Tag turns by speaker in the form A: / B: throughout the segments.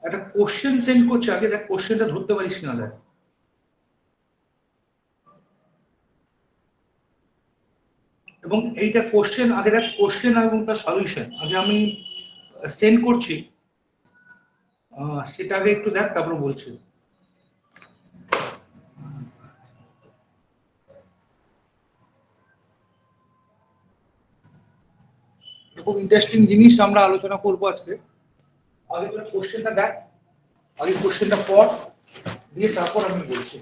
A: একটা question send করছে, আগে দেখ কোশ্চেনটা ধরতে পারিস না। দেখ এবং এইটা কোশ্চেন, আগে দেখ কোশ্চেন এবং তার সলিউশন আগে আমি সেন্ড করছি, সেটা আগে একটু দেখ, তারপর বলছি। খুব ইন্টারেস্টিং জিনিস আমরা আলোচনা করবো আজকে। আগে তোরা কোশ্চেনটা দেখ, আগে কোশ্চেনটা পড়, দিয়ে তারপর আমি বলছি।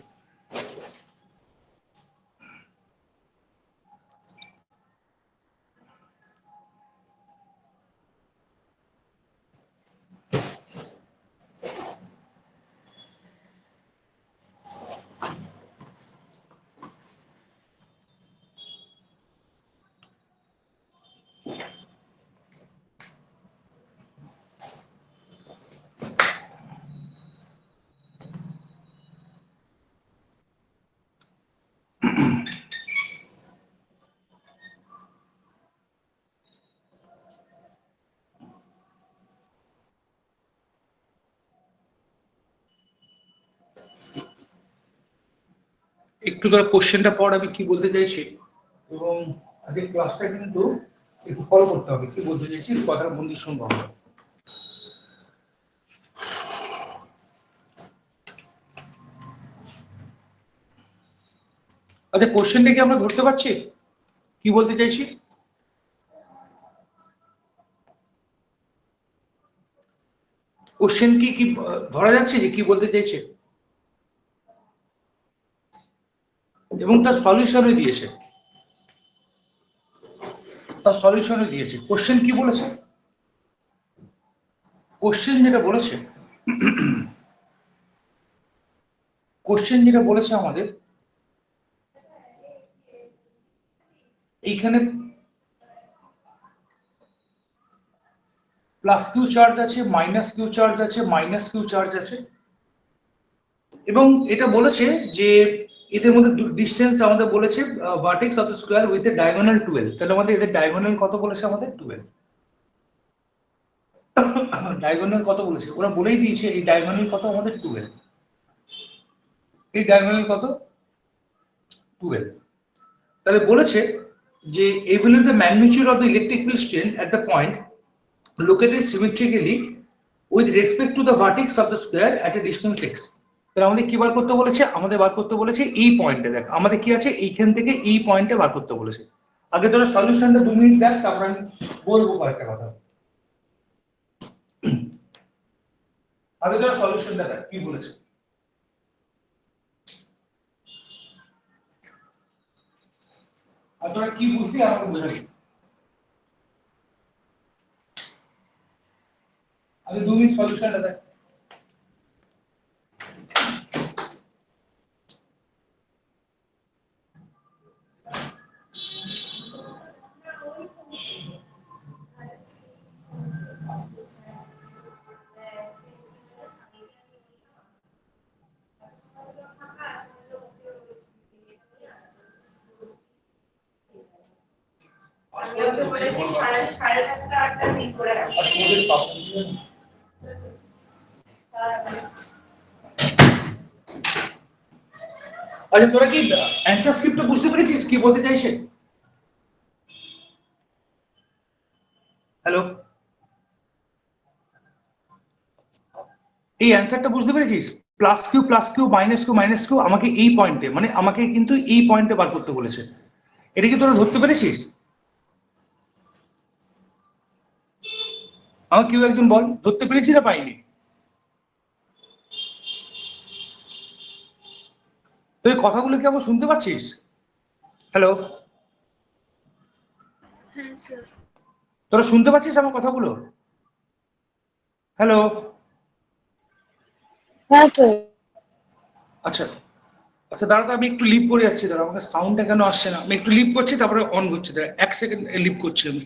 A: একটু তোরা কোশ্চেনটা পড় আমি কি বলতে চাইছি, এবং আজকে ক্লাসটা কিন্তু একটু ফলো করতে হবে, কি বলতে চাইছি কথাটা মন দিয়ে শুনবো আমরা। আচ্ছা কোশ্চেনটা কি আমরা ধরতে পারছি কি বলতে চাইছি? কোশ্চেন কি কি ধরা যাচ্ছে যে কি বলতে চাইছে, এবং তার সলিউশনও দিয়েছে, তার সলিউশনও দিয়েছে। কোশ্চেন কি বলেছে? কোশ্চেন যেটা বলেছে, কোশ্চেন যেটা বলেছে আমাদের এইখানে প্লাস কিউ চার্জ আছে, মাইনাস কিউ চার্জ আছে, মাইনাস কিউ চার্জ আছে, এবং এটা বলেছে যে এদের মধ্যে ডিস্টেন্স আমাদের বলেছে vertex of the square with a diagonal 12। তাহলে আমাদের এদের ডায়াগোনাল কত বলেছে? আমাদের 12। ডায়াগোনাল কত বলেছে? ওরা বলেই দিয়েছে এই ডায়াগোনাল কত আমাদের 12। এই ডায়াগোনাল কত? 12। তাহলে বলেছে যে evaluate the magnitude of the electric field strength at the point located symmetrically with respect to the vertex of the square at a distance x। তাহলে আমাদের কি বার করতে বলেছে? আমাদের বার করতে বলেছে এই পয়েন্টে। দেখ আমাদের কি আছে, এইখান থেকে এই পয়েন্টে বার করতে বলেছে। আগে তোরা সলিউশনটা 2 মিনিট দেখ, তারপর আমি বলবো কয়েকটা কথা। আগে তোরা সলিউশনটা দেখ কি বলেছে। আর তোরা কি বুঝবি আমাকে বোঝাবি। আগে 2 মিনিট সলিউশনটা দেখ। আচ্ছা তোরা কি অ্যান্সার স্ক্রিপ্টটা বুঝতে পেরেছিস কি বলতে চাইছে? হ্যালো, এই অ্যান্সারটা বুঝতে পেরেছিস? প্লাস কিউ মাইনাস কিউ আমাকে এই পয়েন্টে, মানে আমাকে কিন্তু এই পয়েন্টে বার করতে বলেছে। এটা কি তোরা ধরতে পেরেছিস? আমাকে কেউ একজন বল, ধরতে পেরেছি না পাইনি? তুই কথাগুলো কি আমার শুনতে পাচ্ছিস? হ্যালো,
B: হ্যাঁ স্যার।
A: তোরা শুনতে পাচ্ছিস আমার কথাগুলো? হ্যালো,
B: হ্যাঁ স্যার।
A: আচ্ছা আচ্ছা দাঁড়া, তো আমি একটু লিভ করে যাচ্ছি। দাঁড়া, আমাকে সাউন্ডটা কেন আসছে না? আমি একটু লিভ করছি, তারপরে অন করছি। দাঁড়া 1 সেকেন্ড লিভ করছি আমি।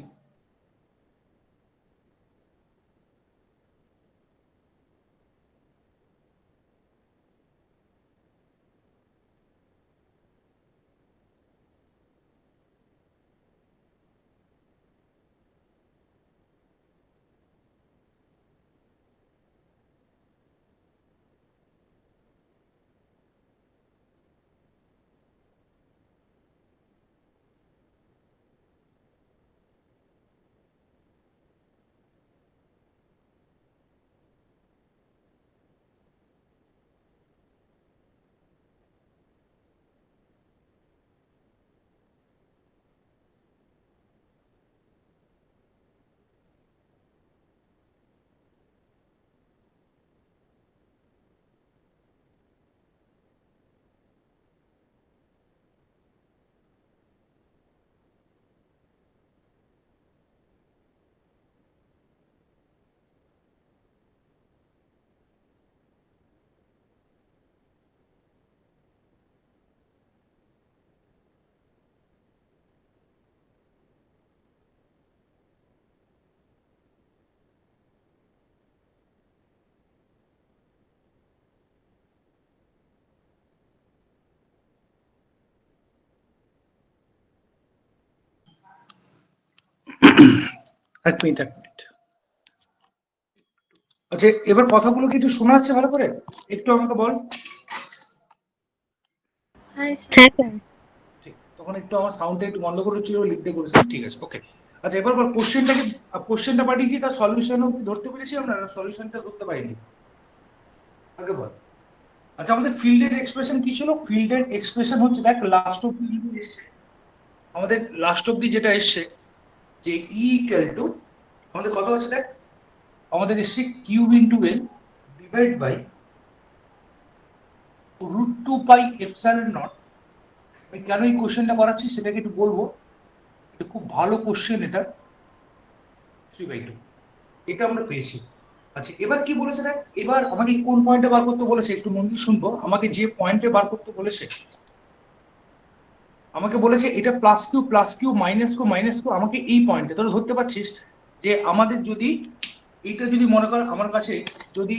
A: এক মিনিট। আচ্ছা, এবার কথাগুলো কি একটু শোনা যাচ্ছে ভালো করে? একটু আমাকে বল।
B: হ্যাঁ স্যার।
A: ঠিক, তখন একটু আমার সাউন্ডটা একটু বন্ধ করে ছিল, লিখতে করেছি, ঠিক আছে, ওকে। আচ্ছা, এবার বল, কোশ্চেনটা পাঠিয়েছি, তার সলিউশনও ধরতে পেরেছি আমরা, সলিউশনটা ধরতে পারিনি, আগে বল। আচ্ছা, আমাদের ফিল্ডের এক্সপ্রেশন কি ছিল? ফিল্ডের এক্সপ্রেশন হচ্ছে, দেখ লাস্ট অব্দি এসছে, আমাদের লাস্ট অব্দি যেটা এসছে যে ই ইকুয়াল টু, আমাদের কত আছে দেখ, আমাদের এসছে Q into L divide by √2 pi epsilon naught. আমি কেন এই কোশ্চেনটা করাচ্ছি সেটাকে একটু বলবো, এটা খুব ভালো কোশ্চেন, এটা 3/2 এটা আমরা পেয়েছি। আচ্ছা, এবার কি বলেছে দেখ, এবার আমাকে কোন পয়েন্টে বার করতে বলেছে একটু মন দিয়ে শুনবো। আমাকে যে পয়েন্টে বার করতে বলেছে, আমাকে বলেছে এটা প্লাস কিউ মাইনাস কিউ, আমাকে এই পয়েন্টে, তোরা ধরতে পারছিস যে আমাদের যদি এটা যদি মনে কর আমার কাছে যদি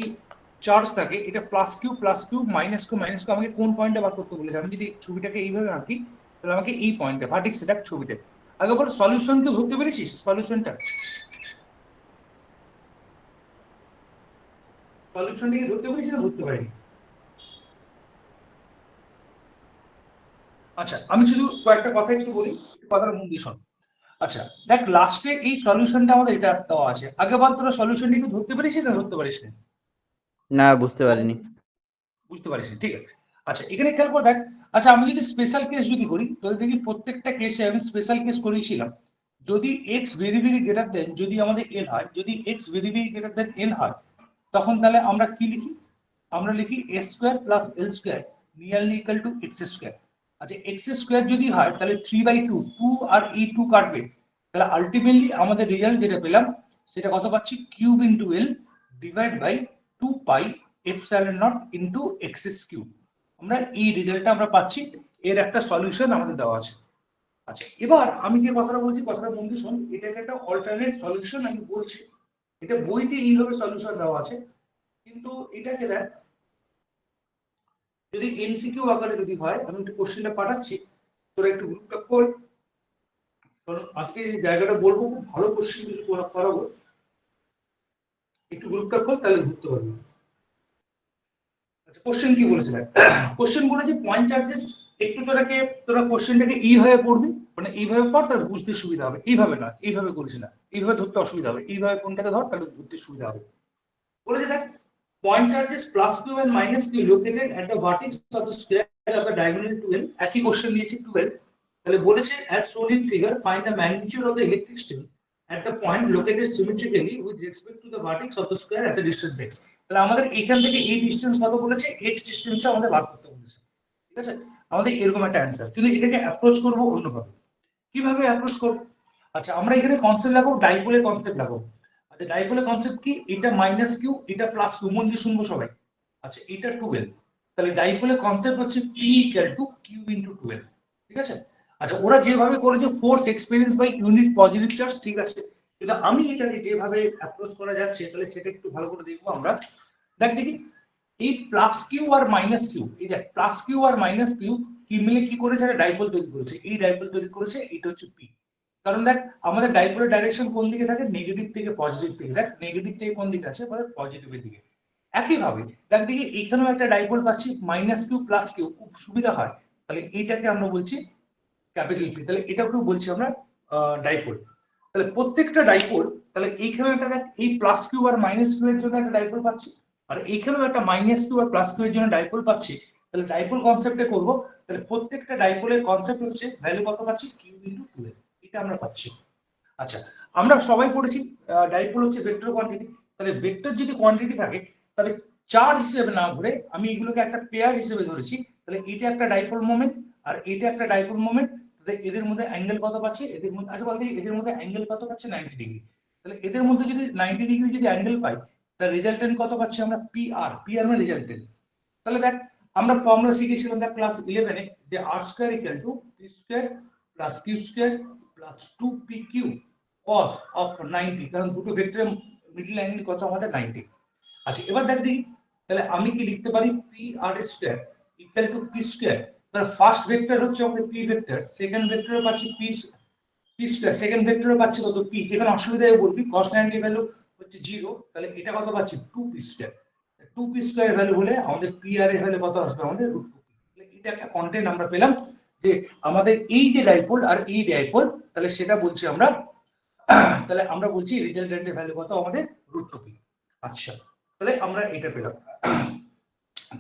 A: চার্জ থাকে, এটা প্লাস কিউ মাইনাস কিউ, আমাকে কোন পয়েন্টে বার করতে বলেছে। আমি যদি ছবিটাকে এইভাবে আঁকি, তাহলে আমাকে এই পয়েন্টে ভার্টেক্স দেখ ছবিতে। আগে বল, সলিউশন কি ধরতে পেরেছিস? সলিউশনটা কি ধরতে পেরেছিস না ধরতে পারিনি? আচ্ছা, আমি শুধু কয়েকটা কথা একটু বলি, কথাটা মন দিয়ে শোন। আচ্ছা দেখ, লাস্টে এই সলিউশনটা আমাদের এটা দেওয়া আছে, আগে বল তোরা সলিউশনটা কি ধরতে পেরেছিস না ধরতে পারিস না?
C: না, বুঝতে পারিনি।
A: বুঝতে পারিস না, ঠিক আছে। আচ্ছা, এখানে খেয়াল করে দেখ। আচ্ছা, আমি যদি স্পেশাল কেস যদি করি, তাহলে দেখি প্রত্যেকটা কেসে আমি স্পেশাল কেস করেছিলাম। যদি x very very greater than, যদি আমাদের এল হয়, যদি x very very greater than L হয়, তখন তাহলে আমরা কি লিখি? আমরা লিখি a square plus L square nearly equal to x square. আচ্ছা, এক্স স্কোয়ার যদি হয় তাহলে 3/2, 2 আর এই 2 কাটবে, তাহলে আলটিমেটলি আমাদের রেজাল্ট যেটা পেলাম সেটা কত পাচ্ছি? Cube into L divide by 2 pi epsilon naught into x cube. আমরা এই রেজাল্টটা আমরা পাচ্ছি, এর একটা সলিউশন আমাদের দেওয়া আছে। আচ্ছা, এবার আমি যে কথাটা বলছি, কথাটা মন দিয়ে শোন, এটাকে একটা অল্টারনেট সলিউশন আমি বলছি। এটা বইতে এইভাবে সলিউশন দেওয়া আছে, কিন্তু এটাকে দেখ যদি এমসিকিউ আকারে যদি হয়, আমি একটু কোশ্চেনটা পাঠাচ্ছি, তোরা একটু গ্রুপটা কর, কারণ আজকে এই জায়গাটা বলবো, খুব ভালো কোশ্চেন কিছু করাবো, একটু গ্রুপটা কর, তাহলে বুঝতে পারবি। আচ্ছা, কোশ্চেন কি বলেছে দেখ, কোশ্চেন বলেছে পয়েন্ট চার্জেস, একটু তোরা কোশ্চেনটাকে এইভাবে পড়বি, মানে এইভাবে পড়, তাহলে বুঝতে সুবিধা হবে, এইভাবে না, এইভাবে করিস না, এইভাবে ধরতে অসুবিধা হবে, এইভাবে ফোনটাকে ধর, তাহলে ধরতে সুবিধা হবে। বলেছে দেখ, point charges plus q and minus q located at the vertex of the square of the diagonal 12, একই কোশ্চেন দিয়েছে 12, তাহলে বলেছে as shown in figure find the magnitude of the electric stream at the point located symmetrically with respect to the vertex of the square at the distance x। তাহলে আমাদের এখান থেকে এই distance কত বলেছে? x ডিসটেন্সে আমাদের বার করতে বলেছে, ঠিক আছে। আমাদের এরকম একটা অ্যান্সার, কিন্তু এটাকে অ্যাপ্রোচ করব অন্যভাবে। কিভাবে অ্যাপ্রোচ করব? আচ্ছা, আমরা এখানে কনসেপ্ট লাগাবো, ডাইপোলের কনসেপ্ট লাগাবো। আচ্ছা, ডাইপোলের কনসেপ্ট কি? এটা মাইনাস কিউ, এটা প্লাস কিউ, মন দিয়ে শুনবো সবাই। আচ্ছা, এটা 12, তাহলে ডাইপোলের কনসেপ্ট হচ্ছে P equal to Q into 12, ঠিক আছে। আচ্ছা, ওরা যেভাবে করেছে force experience by unit positive charge, ঠিক আছে, কিন্তু আমি এটাকে যেভাবে অ্যাপ্রোচ করা যাচ্ছে, তাহলে সেটা একটু ভালো করে দেখবো আমরা। দেখি এই plus Q R minus Q, এই দেখ plus Q R minus Q কি মিলে কি করেছে? একটা ডাইপোল তৈরি করেছে, এই ডাইপোল তৈরি করেছে, এটা হচ্ছে পি। কারণ দেখ, আমাদের ডাইপোলের ডাইরেকশন কোন দিকে থাকে? নেগেটিভ থেকে পজিটিভ দিকে। দেখ, নেগেটিভ থেকে কোন দিকে আছে? পজিটিভের দিকে। একইভাবে দেখ, দেখি এখানেও একটা ডাইপোল পাচ্ছি, মাইনাস কিউ প্লাস কিউ, খুব সুবিধা হয়, তাহলে এইটাকে আমরা বলছি ক্যাপিটাল পি, তাহলে এটাকেও বলছি আমরা ডাইপোল। তাহলে প্রত্যেকটা ডাইপোল, তাহলে এইখানে একটা দেখ, এই plus Q R minus Q এর জন্য একটা ডাইপোল পাচ্ছি, আর এইখানেও একটা minus Q R plus Q এর জন্য ডাইপোল পাচ্ছি। তাহলে ডাইপোল কনসেপ্টে করব, তাহলে প্রত্যেকটা ডাইপোলের কনসেপ্ট হচ্ছে ভ্যালু কত পাচ্ছি? কিউ ইনটু 2, এটা আমরা পাচ্ছি। আচ্ছা, আমরা সবাই পড়েছি ডাইপোল হচ্ছে ভেক্টর কোয়ান্টিটি, তাহলে ভেক্টর যদি কোয়ান্টিটি থাকে, তাহলে চার্জ হিসেবে না ধরে আমি এগুলোকে একটা পেয়ার হিসেবে ধরেছি, তাহলে এটা একটা ডাইপোল মোমেন্ট আর এটা একটা ডাইপোল মোমেন্ট, তাহলে এদের মধ্যে অ্যাঙ্গেল কত পাচ্ছি? এদের মধ্যে, আচ্ছা বলতে এদের মধ্যে অ্যাঙ্গেল কত পাচ্ছি? 90 ডিগ্রি। তাহলে এদের মধ্যে যদি 90 ডিগ্রি যদি অ্যাঙ্গেল পাই, তাহলে রেজাল্টেন্ট কত পাচ্ছি আমরা? পি আর মানে রেজাল্টেন্ট। তাহলে দেখ, আমরা ফর্মুলা শিখেছিলাম দেখ ক্লাস 11 এ, যে আর square equal to P square plus Q square plus 2pq cos of 90, কারণ দুটো ভেক্টরের মিডল অ্যাঙ্গেল কত আমাদের? 90। আচ্ছা, এবার দেখ দেখি, তাহলে আমি কি লিখতে পারি? P R square equal to P square, তাহলে ফার্স্ট ভেক্টর হচ্ছে আমাদের পি ভেক্টর, সেকেন্ড ভেক্টরে পাচ্ছি পি পি স্কয়ার সেকেন্ড ভেক্টরে পাচ্ছি কত পি, যেখানে অসুবিধায় বলবি cos 90 ভ্যালু হচ্ছে 0, তাহলে এটা কত পাচ্ছি 2p square. 2p square value হলে আমাদের পি আর এর ভ্যালু কত আসবে আমাদের √2p। তাহলে এটা একটা কন্টেন্ট আমরা পেলাম যে আমাদের এই যে ডাইপোল আর এই ডাইপোল, তাহলে সেটা বলছি আমরা, তাহলে আমরা বলছি রেজাল্টেন্টের ভ্যালু কত আমাদের √2p। আচ্ছা, তাহলে আমরা এটা পেলাম।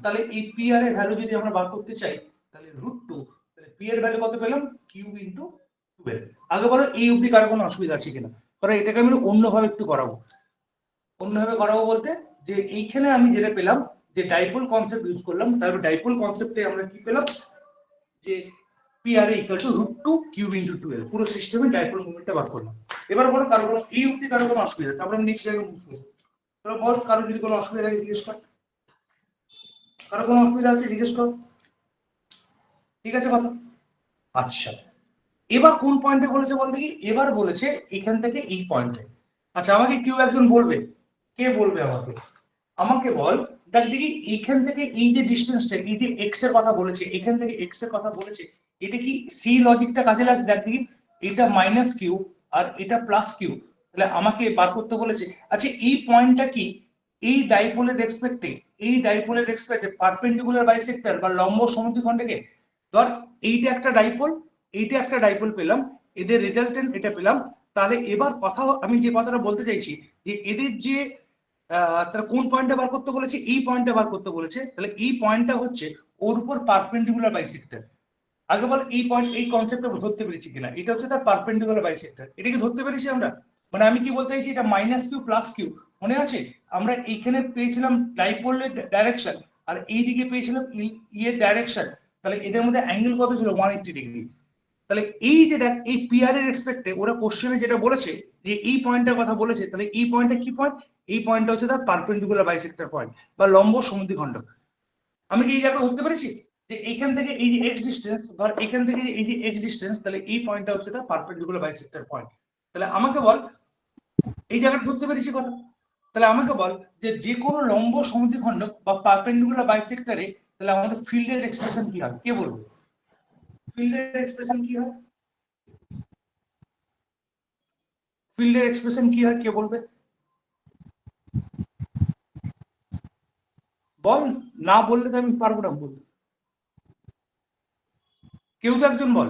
A: তাহলে এই পি আর এর ভ্যালু যদি আমরা বার করতে চাই তাহলে √2, তাহলে পি এর ভ্যালু কত পেলাম কিউ ইনটু 12। আগে বলো এই অবধি কারো কোনো অসুবিধা আছে কিনা, কারণ এটাকে আমি অন্যভাবে একটু করাবো। অন্যভাবে করাবো বলতে যে এইখানে আমি যেটা পেলাম যে ডাইপোল কনসেপ্ট ইউজ করলাম, তারপর ডাইপোল কনসেপ্টে আমরা কি পেলাম যে P R equal to √2 Q into 12, পুরো সিস্টেমে ডাইপোল মোমেন্টটা বার করলাম। এবার বলো কারো কোনো এই অবধি কারো কোনো অসুবিধা, তারপর আমি নেক্সট জায়গায় মুভ করবো। তাহলে বল কারো যদি কোনো অসুবিধা থাকে জিজ্ঞেস কর, কারো কোনো অসুবিধা আছে জিজ্ঞেস কর, ঠিক আছে কথা? আচ্ছা, এবার কোন পয়েন্টে বলেছে বলতে কি, এবার বলেছে এখান থেকে এই পয়েন্টে। আচ্ছা, আমাকে কেউ একজন বলবে, কে বলবে আমাকে, আমাকে বল দেখ দেখি এখান থেকে এই যে ডিস্টেন্সটা, এই যে এক্স এর কথা বলেছে, এখান থেকে এক্স এর কথা বলেছে, এটা কি সেই লজিকটা কাজে লাগছে? দেখ দেখি, এটা মাইনাস কিউ আর এটা প্লাস কিউ, তাহলে আমাকে বার করতে বলেছে। আচ্ছা, এই পয়েন্টটা কি এই ডাইপোলের রেসপেক্টে, এই ডাইপোলের রেসপেক্টে পারপেন্ডিকুলার বাইসেক্টর বা লম্ব সমদ্বিখণ্ডকে, ধর এইটা একটা ডাইপোল, এইটা একটা ডাইপোল পেলাম, এদের রেজাল্টেন্ট এটা পেলাম। তাহলে এবার কথা আমি যে কথাটা বলতে চাইছি যে এদের যে তাহলে কোন পয়েন্টটা বার করতে বলেছে, এই পয়েন্টটা বার করতে বলেছে, তাহলে এই পয়েন্টটা হচ্ছে ওর উপর পারপেন্ডিকুলার বাইসেক্টর। আগে বল এই পয়েন্ট এই কনসেপ্টটা ধরতে পেরেছি কিনা, এটা হচ্ছে তার পারপেন্ডিকুলার বাইসেক্টর, এটা কি ধরতে পেরেছি আমরা? মানে আমি কি বলতে চাইছি, এটা মাইনাস কিউ প্লাস কিউ, মনে আছে আমরা এইখানে পেয়েছিলাম ডাইপোলের ডাইরেকশন আর এইদিকে পেয়েছিলাম ইয়ের ডাইরেকশন, তাহলে এদের মধ্যে অ্যাঙ্গেল কত ছিল 180°। তাহলে এই যে দেখ এই পিআর এর রেসপেক্টে ওরা কোশ্চেনে যেটা বলেছে যে এই পয়েন্টটার কথা বলেছে, তাহলে এই পয়েন্টটা কি পয়েন্ট, এই পয়েন্টটা হচ্ছে তার পারপেন্ডিকুলার বাইসেক্টর পয়েন্ট বা লম্ব সমদ্বিখণ্ডক। আমি কি এই জায়গাটা ধরতে পেরেছি যে এইখান থেকে এই যে এক্স ডিস্টেন্স, ধর এখান থেকে এই যে এক্স ডিস্টেন্স, তাহলে এই পয়েন্টটা হচ্ছে তার পারপেন্ডিকুলার বাইসেক্টর পয়েন্ট। তাহলে আমাকে বল এই জায়গাটা ধরতে পেরেছি কথা, তাহলে আমাকে বল যে যে কোনো লম্ব সমদ্বিখণ্ডক বা পারপেন্ডিকুলার বাইসেক্টরে তাহলে আমাদের ফিল্ডের এক্সপ্রেশন কি হয়, কে বলবে? ফিল্ডের এক্সপ্রেশন কি হয়, ফিল্ডের এক্সপ্রেশন কি হয় কে বলবে? বল, না বললে তো আমি পারবো না বলতে, কেউ তো একজন বল।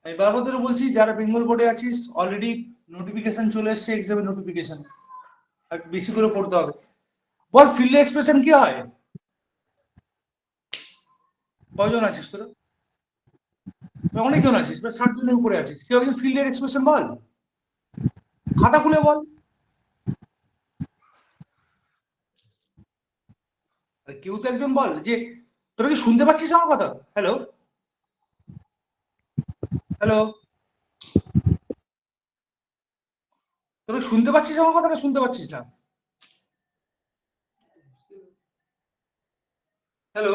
A: আমি বারবার ধরে বলছি যারা বেঙ্গল বোর্ডে আছিস অলরেডি নোটিফিকেশন চলে এসেছে, এক্সামের নোটিফিকেশন, আর বেশি করে পড়তে হবে। বল ফিল্ডের এক্সপ্রেশন কি হয়? কয়জন আছিস তোরা? অনেকজন আছিস, প্রায় 60 জনের উপরে আছিস, কেউ একজন ফিল্ডের এক্সপ্রেশন বল, খাতা খুলে বল। কেউ তো একজন বল যে তোরা কি শুনতে পাচ্ছিস আমার কথা? হ্যালো, হ্যালো, তোরা শুনতে পাচ্ছিস আমার কথাটা, শুনতে পাচ্ছিস না? হ্যালো,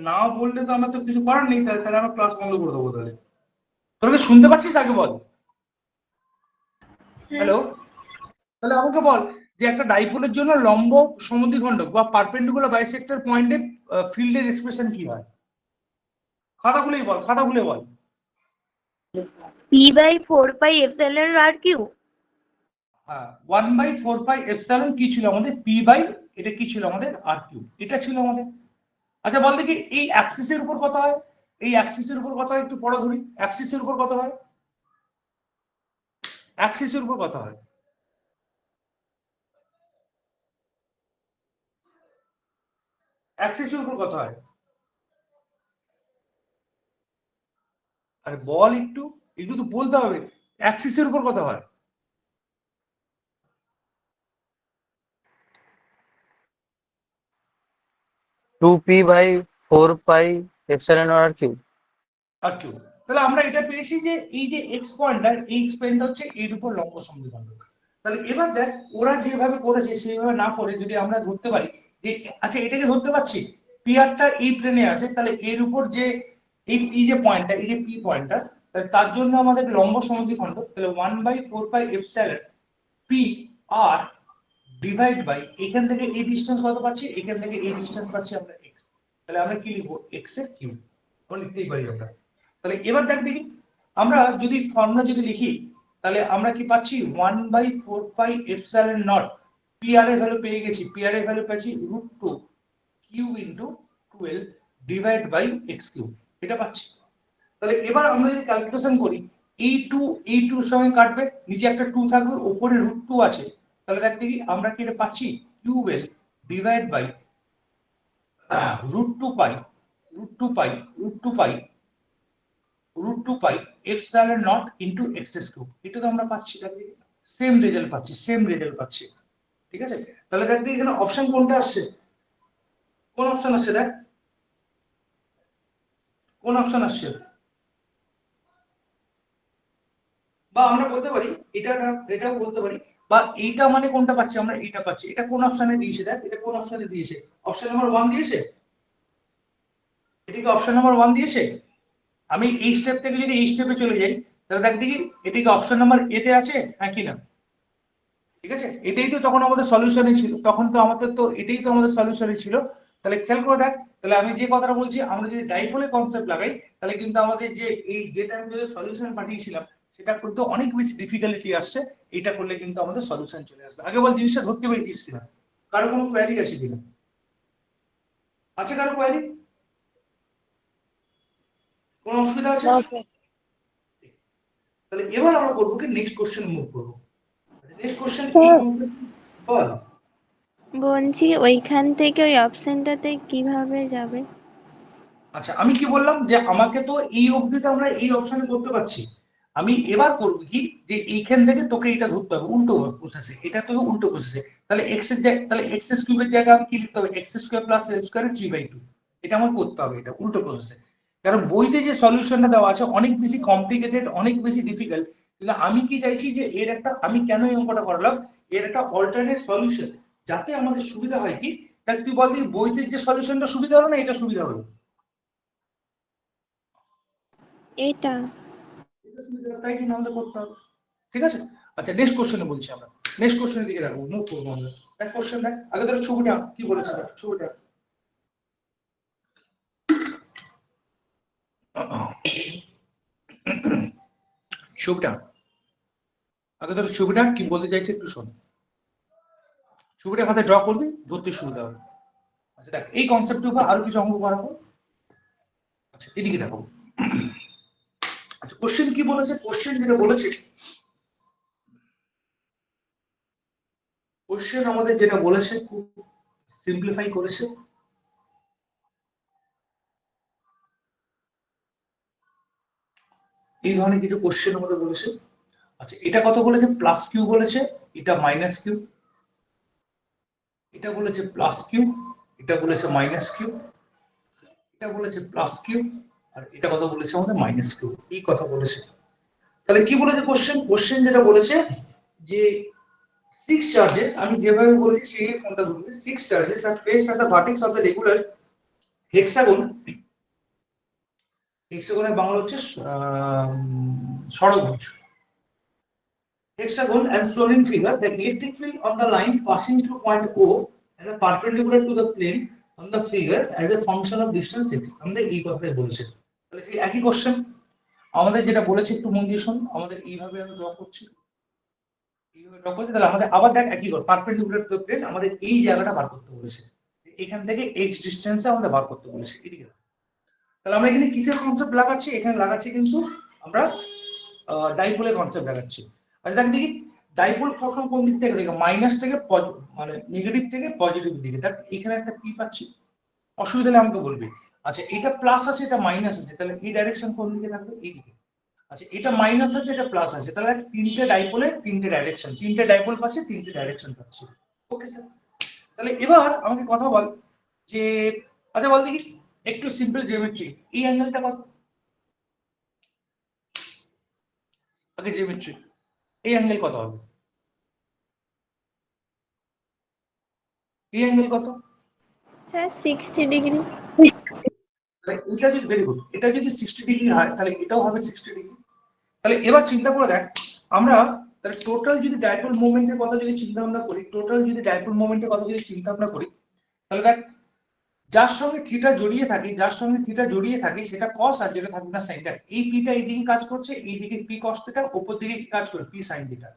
A: না বললে তো আমার তো কিছু করার নেই, তাহলে আমরা ক্লাস বন্ধ করে দেবো। তাহলে তোরা কি শুনতে পাচ্ছিস আগে বল। হ্যালো, তাহলে আমাকে বল যে একটা ডাইপোলের জন্য লম্ব সমদ্বিখণ্ডক বা পারপেন্ডিকুলার বাইসেক্টর পয়েন্টে ফিল্ডের এক্সপ্রেশন কি হয়? খাতা খুলেই বল, খাতা খুলে বল।
B: P/4πε/RQ।
A: হ্যাঁ, 1/4πε কি ছিল আমাদের, পি বাই এটা কি ছিল আমাদের আর কিউ, এটা ছিল আমাদের। আচ্ছা বল দেখি এই অ্যাক্সিসের উপর কত হয়, এই অ্যাক্সিসের উপর কত হয় একটু পড়া ধরি, অ্যাক্সিসের উপর কত হয়, অ্যাক্সিসের উপর কত হয়, অ্যাক্সিসের উপর কত হয়? আরে বল একটু, একটু তো বলতে হবে, অ্যাক্সিসের উপর কত হয়?
D: 2p/4πε/RQ।
A: আর কিউ, তাহলে আমরা এটা পেয়েছি যে এই যে এক্স পয়েন্টটা, এই এক্স পয়েন্টটা হচ্ছে এর উপর লম্ব সমদ্বিখণ্ডক। তাহলে এবার দেখ ওরা যেভাবে করেছে সেইভাবে না করে যদি আমরা ধরতে পারি যে, আচ্ছা এটাকে ধরতে পারছি পিআরটা এই প্লেনে আছে, তাহলে এর উপর যে এই যে পয়েন্টটা, এই যে পি পয়েন্টটা, তাহলে তার জন্য আমাদের লম্ব সমদ্বিখণ্ডক, তাহলে 1/4πε পি আর ডিভাইড বাই এখান থেকে এই ডিসটেন্স কত পাচ্ছি, এখান থেকে এই ডিসটেন্স পাচ্ছি আমরা এক্স। তাহলে আমরা কি লিখবো এক্স এর কিউব, আমরা লিখতেই পারি আমরা। তাহলে এবার দেখি আমরা যদি ফর্মুলা যদি লিখি তাহলে আমরা কি পাচ্ছি 1/4 এপসাইলন নট পি আর এর ভ্যালু পেয়ে গেছি, পি আর এর ভ্যালু পাচ্ছি √2 cube into 12 divide by x cube, এটা পাচ্ছি। তাহলে এবার আমরা যদি ক্যালকুলেশন করি এই টু সঙ্গে কাটবে, নিচে একটা 2 থাকবে, উপরে √2 আছে, তাহলে দেখি আমরা কি এটা পাচ্ছি কিউবেল divide by √2 pi √2 pi epsilon naught into x cube, এটা তো আমরা পাচ্ছি, দেখি সেম রেজাল্ট পাচ্ছি। ঠিক আছে, তাহলে দেখি এখানে অপশন কোনটা আসছে, কোন অপশন আসছে, দেখ কোন অপশন আসছে, বা আমরা বলতে পারি এটাও বলতে পারি, বা এইটা মানে কোনটা পাচ্ছি আমরা, এইটা পাচ্ছি, এটা কোন অপশনে দিয়েছে, দেখ এটা কোন অপশনে দিয়েছে, অপশন নাম্বার 1 দিয়েছে, এটাকে অপশন নাম্বার 1 দিয়েছে। আমি এই স্টেপ থেকে যদি এই স্টেপে চলে যাই তাহলে দেখ দেখি এটাকে অপশন নাম্বার এ তে আছে, হ্যাঁ কি না, ঠিক আছে, এটাই তো তখন আমাদের সলিউশনই ছিল, তখন তো আমাদের তো এটাই তো আমাদের সলিউশনই ছিল। তাহলে খেয়াল করে দেখ, তাহলে আমি যে কথাটা বলছি, আমরা যদি ডাইপোলের কনসেপ্ট লাগাই তাহলে কিন্তু আমাদের যে এই যেটা আমি সলিউশন পাঠিয়েছিলাম সেটা করতে অনেক বেশি ডিফিকাল্টি আসছে, এটা করলে কিন্তু আমাদের সলিউশন চলে আসবে। আগে বল জিনিসটা ধরতে পেরেছিস কিনা, কারো কোনো কোয়ারি আছে কিনা, আছে কারো কোয়ারি, কোনো অসুবিধা আছে? তাহলে এবার আমরা করবো কি নেক্সট কোশ্চেন মুভ করবো। নেক্সট কোশ্চেন কি বল।
B: বলছি ওইখান থেকে ওই অপশনটাতে কিভাবে যাবে?
A: আচ্ছা আমি কি বললাম যে আমাকে তো এই অবধিতে আমরা এই অপশনে করতে পারছি, আমি এবার করবো কি যে এইখান থেকে তোকে এটা ধরতে হবে উল্টো প্রসেসে, এটা তোকে উল্টো প্রসেসে। তাহলে এক্স এর জায়গায়, তাহলে এক্স কিউবের জায়গায় আমি কি লিখতে হবে, এক্স স্কোয়ার প্লাস এ স্কোয়ার 3/2, এটা আমার করতে হবে, এটা উল্টো প্রসেসে। কারণ বইতে যে সলিউশনটা দেওয়া আছে অনেক বেশি কমপ্লিকেটেড, অনেক বেশি ডিফিকাল্ট, কিন্তু আমি কি চাইছি যে এর একটা, আমি কেন এই অঙ্কটা করালাম, এর একটা অল্টারনেট সলিউশন যাতে আমাদের সুবিধা হয় কি, তাহলে তুই বল বইতে যে সলিউশনটা সুবিধা হলো না এটা সুবিধা হলো,
B: এটা
A: তাই কিন্তু আমাদের করতে হবে, ঠিক আছে। আচ্ছা নেক্সট কোশ্চেনে বলছি, আমরা নেক্সট কোশ্চেনের দিকে রাখবো, মুভ করবো আমরা। এক কোশ্চেন দেখ, আগে ধরো ছবিটা কি বলেছে, দেখ ছবিটা ছবিটা আগে ধরো ছবিটা কি বলতে চাইছে একটু শোন, ছবিটা হাতে ড্র করবি, ধরতে সুবিধা হবে। আচ্ছা দেখ এই কনসেপ্টের উপর আরো কিছু অঙ্ক করাবো। আচ্ছা এদিকে দেখো, আচ্ছা কোশ্চেন কি বলেছে, কোশ্চেন যেটা বলেছে, কোশ্চেন আমাদের যেটা বলেছে খুব সিম্পলিফাই করেছে। এই ধরনের কিছু কোশ্চেন আমাদের বলেছে। আচ্ছা এটা কত বলেছে, প্লাস কিউ বলেছে, এটা মাইনাস কিউ, এটা বলেছে প্লাস কিউ, এটা বলেছে মাইনাস কিউ, এটা বলেছে প্লাস কিউ, আর এটা কথা বলেছে আমাদের মাইনাস কিউ, এই কথা বলেছে। তাহলে কি বলেছে কোশ্চেন যেটা বলেছে যে 6 charges, আমি যেভাবে বলেছি সেই ফোনটা ধরবে, 6 charges are placed at the vertex of the regular hexagon, হেক্সাগনের Bangla হচ্ছে ষড়ভুজ, hexagon and shown in figure, the electric field on the line passing through point O and perpendicular to the plane on the figure as a function of distance x, আমাদের এই কথাই বলেছে। তাহলে সেই একই question আমাদের যেটা বলেছে, একটু মন দিয়ে শোন, আমাদের এইভাবে আমি ড্র করছি, এইভাবে ড্র করছি, তাহলে আমাদের আবার দেখ একই কথা, পারপেন্ডিকুলার টু দ্য প্লেন, আমাদের এই জায়গাটা বার করতে বলেছে, এখান থেকে এক্স ডিসটেন্সে আমাদের বার করতে বলেছে এদিকে। তাহলে আমরা এখানে কিসের কনসেপ্ট লাগাচ্ছি, এখানে লাগাচ্ছি কিন্তু আমরা ডাইপোলের কনসেপ্ট লাগাচ্ছি। আচ্ছা দেখি ডাইপোল সবসময় কোন দিক থেকে দেখে, মাইনাস থেকে মানে নেগেটিভ থেকে পজিটিভ দিকে, দেখ এখানে একটা পি পাচ্ছি, অসুবিধা হলে আমাকে বলবি। আচ্ছা এটা প্লাস আছে, এটা মাইনাস আছে, তাহলে এই ডাইরেকশন কোন দিকে থাকবে, এই দিকে। আচ্ছা এটা মাইনাস আছে, এটা প্লাস আছে, তাহলে তিনটে ডাইপোলের তিনটে ডাইরেকশন, তিনটে ডাইপোল পাচ্ছে, তিনটে ডাইরেকশন পাচ্ছে। ওকে স্যার, তাহলে এবার আমাকে কথা বল যে, আচ্ছা বল দেখি একটু সিম্পল জিওমেট্রি, এই অ্যাঙ্গেলটা কত, আগে জিওমেট্রি, এই অ্যাঙ্গেল কত হবে, এই অ্যাঙ্গেল কত,
B: স্যার 60 ডিগ্রি।
A: তাহলে এটা যদি ভেরি গুড, এটা যদি 60 ডিগ্রি হয় তাহলে এটাও হবে 60 ডিগ্রি। তাহলে এবার চিন্তা করে দেখ, আমরা তাহলে টোটাল যদি ডাইপোল মোমেন্টের কথা যদি চিন্তা ভাবনা করি, টোটাল যদি ডাইপোল মোমেন্টের কথা যদি চিন্তা ভাবনা করি, তাহলে দেখ যার সঙ্গে থিটা জড়িয়ে থাকে সেটা কস, আর যেটা থাকবে না সাইন। এই পিটা এইদিকে কাজ করছে, এইদিকে পি কস থিটা, উপর দিকে কি কাজ করে পি সাইন থিটা।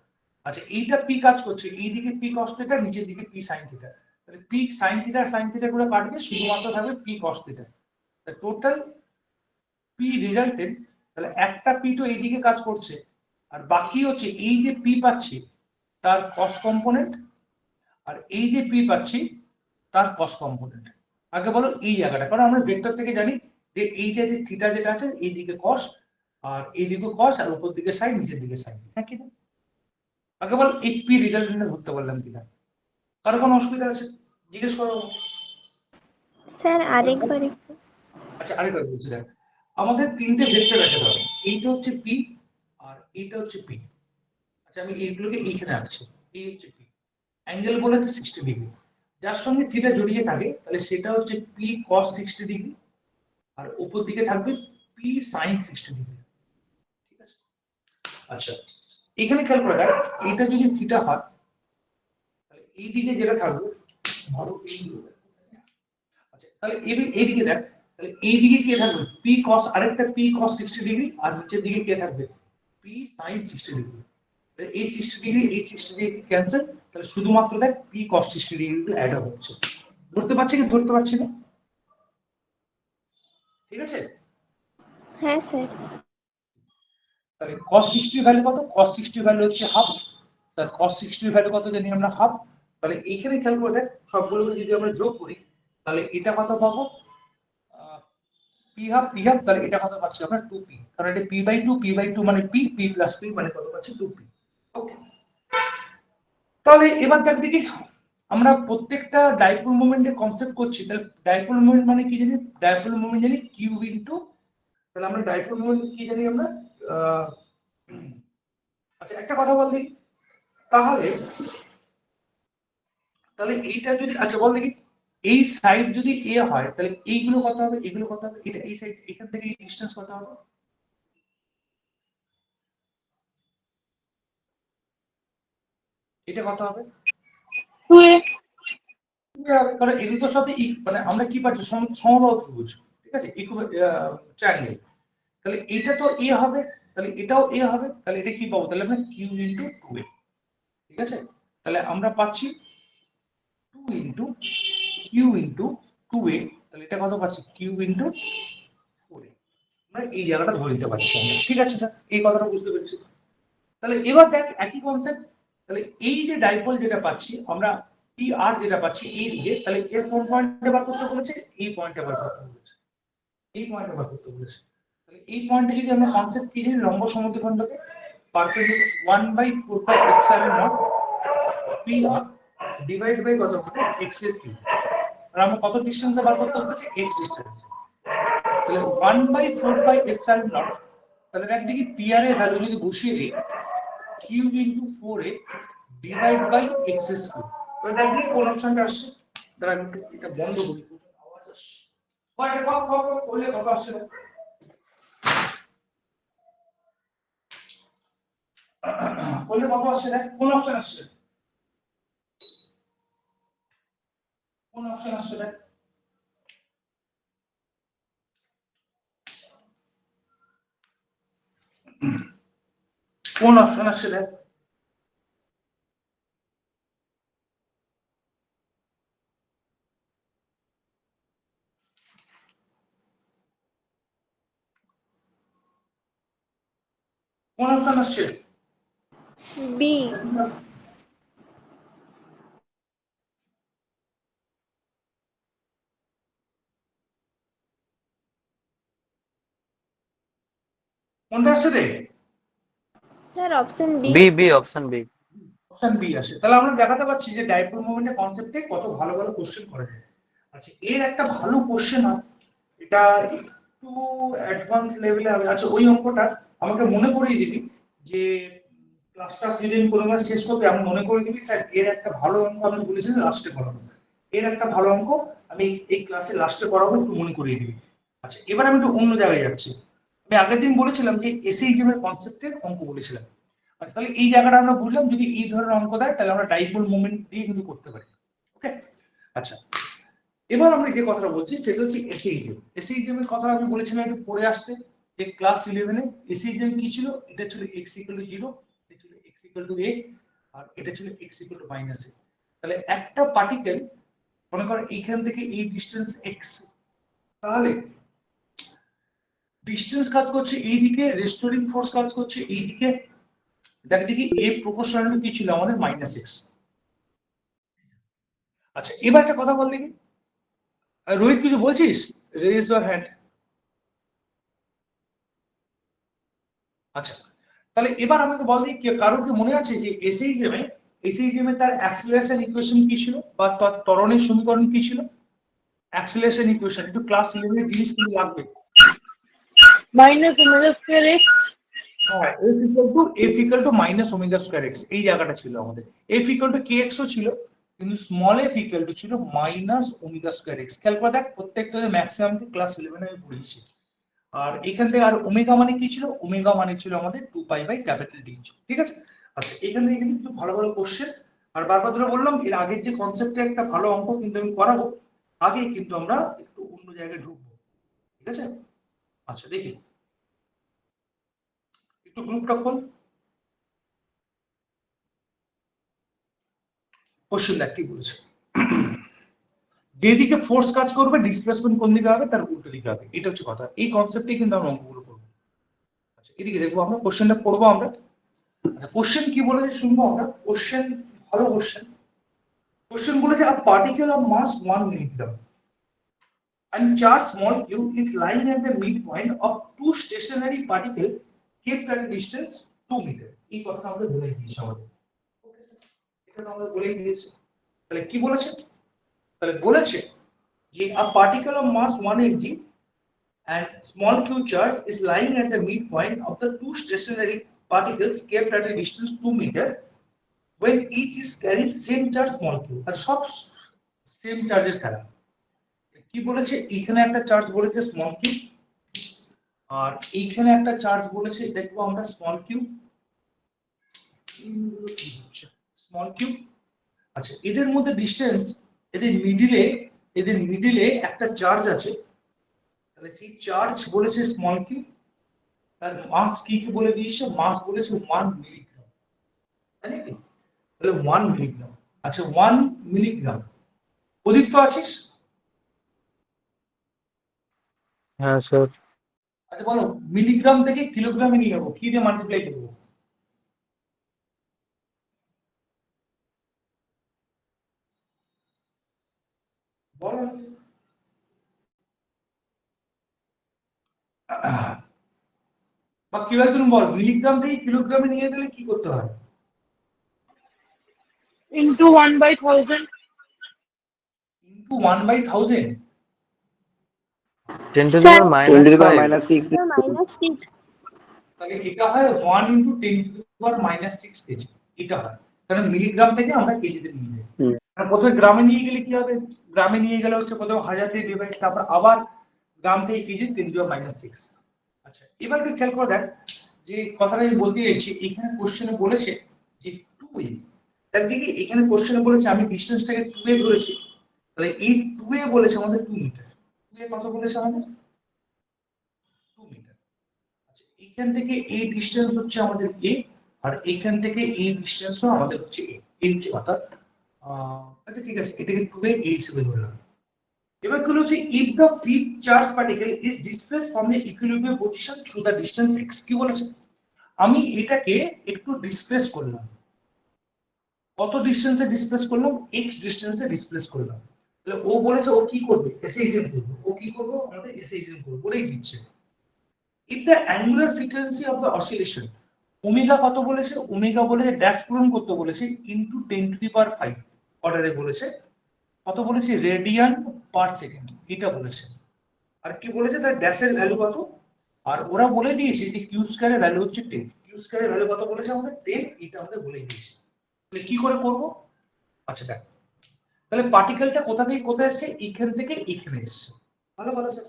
A: আচ্ছা এইটা পি কাজ করছে, এইদিকে পি কস থিটা, নিচের দিকে পি সাইন থিটা। তাহলে পি সাইন থিটা গুলো কাটবে, শুধুমাত্র থাকবে P cos theta. Total P resulted, তাহলে একটা পি তো এইদিকে কাজ করছে, আর বাকি হচ্ছে এই যে পি পাচ্ছি তার কস কম্পোনেন্ট, আর এই যে পি পাচ্ছি তার কস কম্পোনেন্ট। আগে বলো এই জায়গাটা, কারণ আমরা ভেক্টর থেকে জানি যে এইটা যে থিটা যেটা আছে এইদিকে কস, আর এইদিকে কস, আর উপর দিকে সাইন, নিচের দিকে সাইন, হ্যাঁ কিনা? আগে বল এই পি রেজাল্টেন্ট ধরতে পারলাম কিনা? কারো কোনো অসুবিধা আছে জিজ্ঞেস করো।
B: স্যার আরেকবার একটু।
A: আচ্ছা আরেকবার বলছি, দেখ আমাদের তিনটে ভেক্টর আছে ধরো, এইটা হচ্ছে পি, আর এইটা হচ্ছে পি। আচ্ছা আমি এইগুলোকে এইখানে আনছি, এই হচ্ছে পি, অ্যাঙ্গেল বলেছে 60 ডিগ্রি, যার সঙ্গে থিটা জড়িয়ে থাকে তাহলে সেটা হচ্ছে পি কস 60 ডিগ্রি, আর উপর দিকে থাকবে পি সাইন 60 ডিগ্রি। ঠিক আছে, আচ্ছা এখানে খেয়াল করে দেখ, এটা যদি থিটা হয় তাহলে এই দিকে যেটা থাকবে ধরো আচ্ছা তাহলে এইদিকে দেখ, তাহলে এইদিকে কে থাকবে পি কস, আরেকটা পি কস 60 ডিগ্রি, আর নিচের দিকে কে থাকবে পি সাইন 60 ডিগ্রি। এই 60 ডিগ্রি এই 60 ডিগ্রি ক্যান্সেল, তাহলে শুধুমাত্র দেখ পি কস 60 ডিগ্রি অ্যাড হচ্ছে। ধরতে পারছি কি ধরতে পারছি না? ঠিক আছে,
B: হ্যাঁ স্যার।
A: তাহলে cos 60 ভ্যালু কত? cos 60 ভ্যালু হচ্ছে হাফ। তার cos 60 ভ্যালু কত জানি আমরা হাফ। তাহলে এইখানে খেয়াল করে দেখ, সবগুলোকে যদি আমরা যোগ করি তাহলে এটা কত পাবো? পি হাফ পি হাফ, তাহলে এটা কত পাচ্ছি আমরা 2p, কারণ এটা p/2 মানে p, p প্লাস p মানে কত পাচ্ছি 2p। ওকে, তাহলে এবার দেখ দেখি, আমরা প্রত্যেকটা ডাইপোল মোমেন্টের কনসেপ্ট করছি, তাহলে ডাইপোল মোমেন্ট মানে কি জানি? ডাইপোল মোমেন্ট জানি q ইনটু, তাহলে আমরা ডাইপোল মোমেন্ট কি জানি আমরা? আচ্ছা একটা কথা বল দেখি, তাহলে তাহলে এইটা যদি, আচ্ছা বল দেখি, এই সাইড যদি এ হয় তাহলে এইগুলো কত হবে, এগুলো কত হবে, এটা এই সাইড এখান থেকে এই ডিসটেন্স কত হবে? এটা কত হবে? কারণ এগুলো সাথে মানে আমরা কি পাচ্ছি সমবাহু ত্রিভুজ, ঠিক আছে, ট্রায়াঙ্গেল। তাহলে এটা তো এ হবে, তাহলে এটাও এ হবে, তাহলে এটা কি পাবো? তাহলে আমরা কিউ ইন্টু 2a। ঠিক আছে, তাহলে আমরা পাচ্ছি 2 ইন্টু কিউ ইন্টু 2a, তাহলে এটা কত পাচ্ছি? Q into 4a। আমরা এই জায়গাটা ধরে নিতে পারছি আমরা। ঠিক আছে স্যার, এই কথাটা বুঝতে পেরেছি। তাহলে এবার দেখ একই কনসেপ্ট, তাহলে এই যে ডাইপোল যেটা পাচ্ছি আমরা, পি আর যেটা পাচ্ছি এই দিকে, তাহলে এর কোন পয়েন্টে বার করতে বলেছে? এই পয়েন্টে বার করতে বলেছে, এই পয়েন্টে বার করতে বলেছে। তাহলে এই পয়েন্টে যদি আমরা কনসেপ্ট কি জানি, লম্ব সমদ্বিখণ্ডকে perpendicular 1/4 pi epsilon naught p r divide by কত হবে x এর কিউব, আর আমরা কত ডিসটেন্সে বার করতে বলেছে? x distance. তাহলে 1/4 পাই এপসাইলন নট, তাহলে একদিকে পি আর এর ভ্যালু যদি বসিয়ে দিই cube into 4a divide by x square, এবার দেখি কোন অপশনটা আসছে। দাঁড়া একটু এটা বন্ধ করি, আওয়াজ আসছে। কয়টা বললে কত আসছে? বললে কত আসছে? দেখ কোন অপশন আসছে, কোন অপশন আসছে দেখ। কোন অপশন আসছে দেখ। কোন অপশন আসছে?
B: বি।
A: কোনটা আসছে রে?
B: Sir option B.
D: B B option B.
A: Option B আসে। তাহলে আমরা দেখাতে পাচ্ছি যে ডাইপোল মোমেন্টের কনসেপ্টে কত ভালো ভালো কোশ্চেন করা যায়। আচ্ছা এর একটা ভালো কোশ্চেন হয়, এটা একটু অ্যাডভান্স লেভেলে হবে। আচ্ছা ওই অঙ্কটা আমাকে মনে করিয়ে দিবি, যে ক্লাসটা যদি আমি কোনো মাস শেষ করতে আমি মনে করে দিবি স্যার এর একটা ভালো অঙ্ক আমি বলেছিলাম লাস্টে করাবো, এর একটা ভালো অঙ্ক আমি এই ক্লাসে লাস্টে করাবো, একটু মনে করিয়ে দিবি। আচ্ছা এবার আমি একটু অন্য জায়গায় যাচ্ছি। আমি আগের দিন বলেছিলাম যে এসএইচএম এর কনসেপ্টের অঙ্ক বলেছিলাম। আচ্ছা তাহলে এই জায়গাটা আমরা বুঝলাম, যদি এই ধরনের অঙ্ক দেয় তাহলে আমরা ডাইপোল মোমেন্ট দিয়ে কিন্তু করতে পারি। ওকে, আচ্ছা এবার আমরা যে কথাটা বলছি সেটা হচ্ছে এসএইচএম। এসএইচএম এর কথা আমি বলেছিলাম একটু পড়ে আসতে, যে ক্লাস 11 এ এসএইচএম কি ছিল, এটা ছিল x = 0, এটা ছিল x = a, আর এটা ছিল x = -a। তাহলে একটা পার্টিকেল মনে করো এইখান থেকে এই ডিসটেন্স x, তাহলে ডিসটেন্স কাজ করছে এইদিকে, রেস্টোরিং ফোর্স কাজ করছে এইদিকে, দেখ দেখি a প্রপোর্শনালি কি ছিল আমাদের -x। আচ্ছা এবার একটা কথা বল দেখি, রোহিত কিছু বলছিস? Raise your hand. আচ্ছা তাহলে এবার আমাকে বল দেখি কারোর কি মনে আছে যে এসএইচএম এ তার অ্যাক্সিলারেশন ইকুয়েশন কি ছিল, বা তার ত্বরণের সমীকরণ কি ছিল? অ্যাক্সিলারেশন ইকুয়েশন একটু ক্লাস 11 এর জিনিস কিন্তু লাগবে।
E: minus omega square x
A: হ্যাঁ, f = -ω²x, এই জায়গাটা ছিল আমাদের। f = kx ও ছিল, কিন্তু স্মল f ছিল -ω²x। খেয়াল করে দেখ, প্রত্যেকটা ম্যাক্সিমাম ক্লাস 11 এ আমি পড়িয়েছি। আর এখান থেকে আর ওমেগা মানে কি ছিল? ওমেগা মানে ছিল আমাদের 2π/D। ঠিক আছে? আচ্ছা এখান থেকে কিন্তু ভালো ভালো কোশ্চেন, আর বারবার ধরে বললাম এর আগের যে কনসেপ্টে একটা ভালো অঙ্ক কিন্তু আমি করাবো, আগে কিন্তু আমরা একটু অন্য জায়গায় ঢুকবো। ঠিক আছে? আচ্ছা দেখি একটু গ্রুপটা খোল। কোশ্চেন দেখ কি বলেছে। যেদিকে ফোর্স কাজ করবে ডিসপ্লেসমেন্ট কোন দিকে হবে, তার উল্টো দিকে হবে, এটা হচ্ছে কথা। এই কনসেপ্টেই কিন্তু আমরা অঙ্কগুলো করবো। আচ্ছা এদিকে দেখবো, আমরা কোশ্চেনটা পড়বো আমরা। আচ্ছা কোশ্চেন কি বলেছে শুনবো আমরা। কোশ্চেন ভালো কোশ্চেন। কোশ্চেন বলেছে a particle of mass 1 milligram and charge small q is lying at the midpoint of two stationary particles kept at a distance 2 meter। এই কথাটা আমরা বলে দিয়েছি আমাদের। ওকে স্যার, এটা তো আমরা বলেই দিয়েছি। তাহলে কি বলেছে? তাহলে বলেছে যে a particle of mass 1 mg and small q charge is lying at the midpoint of the two stationary particles kept at a distance 2 meter when each is carrying same charge small q। আর সব same চার্জের খেলা। কি বলেছে? এখানে একটা charge বলেছে small Q, আর এইখানে একটা চার্জ বলেছে, দেখবো আমরা স্মল কিউ, স্মল কিউ। আচ্ছা এদের মধ্যে ডিসটেন্স, এদের মিডিলে একটা চার্জ আছে, তাহলে সেই চার্জ বলেছে স্মল কিউ, তার মাস কি কি বলে দিয়েছে? মাস বলেছে 1 মিলিগ্রাম, তাই নাকি? তাহলে 1 মিলিগ্রাম। আচ্ছা 1 মিলিগ্রাম। প্রদীপ তো আছিস?
D: হ্যাঁ স্যার।
A: আচ্ছা বলো, মিলিগ্রাম থেকে কিলোগ্রামে নিয়ে যাবো, কি দিয়ে মাল্টিপ্লাই করবো? বলো। বা কি হয় তুমি বল, মিলিগ্রাম থেকে কিলোগ্রামে নিয়ে গেলে কি করতে হয়?
E: into 1/1000
A: into 1/1000।
D: 10 to the
B: sir
D: power
F: twenty two
D: -5।
F: -6
B: -6।
A: তাহলে এটা হয় 1 × 10⁻⁶ কেজি, এটা হয়। কারণ মিলিগ্রাম থেকে আমরা কেজিতে নিয়ে যাই।
F: হুম।
A: আর প্রথমে গ্রামে নিয়ে গেলে কি হবে? গ্রামে নিয়ে গেলে হচ্ছে প্রথমে 1000 দিয়ে ডিভাইড, তারপর আবার গ্রাম থেকে কেজি 10⁻⁶। আচ্ছা এবার একটু খেয়াল করে দেখ, যে কথাটা আমি বলতে চাইছি, এখানে কোশ্চেনে বলেছে যে 2a, তার দিকে এখানে কোশ্চেনে বলেছে আমি ডিসটেন্সটাকে 2a ধরেছি, তাহলে এই 2a বলেছে আমাদের 2 মিটার। 2a কত বলেছে আমাদের? 2 মিটার। আচ্ছা এখান থেকে এই ডিসটেন্স হচ্ছে আমাদের a, আর এখান থেকে এই ডিসটেন্সও আমাদের হচ্ছে a, এই হচ্ছে কথা। আচ্ছা ঠিক আছে, এটাকে 2a হিসেবে ধরলাম। এবার কি হচ্ছে, if the free charge particle is displaced from the equilibrium position through the distance x। কি বলেছে? আমি এটাকে একটু ডিসপ্লেস করলাম। কত ডিসটেন্সে ডিসপ্লেস করলাম? x ডিসটেন্সে ডিসপ্লেস করলাম। তাহলে ও বলেছে ও কি করবে? এসএইচএম করবে। ও কি করবে? আমাদের এসএইচএম করবে বলেই দিচ্ছে। if the angular frequency of the oscillation, omega কত বলেছে? ওমেগা বলেছে ড্যাশ পূরণ করতে বলেছে ইনটু 10⁵ অর্ডারে বলেছে। কত বলেছে? রেডিয়ান পার সেকেন্ড, এটা বলেছে। আর কি বলেছে? তার ড্যাশের ভ্যালু কত? আর ওরা বলে দিয়েছে যে কিউ স্কয়ারের ভ্যালু হচ্ছে 10। কিউ স্কয়ারের ভ্যালু কত বলেছে আমাদের? 10, এটা আমাদের বলে দিয়েছে। তাহলে কি করে করব? আচ্ছা দেখ, তাহলে পার্টিকেলটা কোথা থেকে কোথায় এসেছে? এখান থেকে এখানে এসেছে। ভালো কথা স্যার।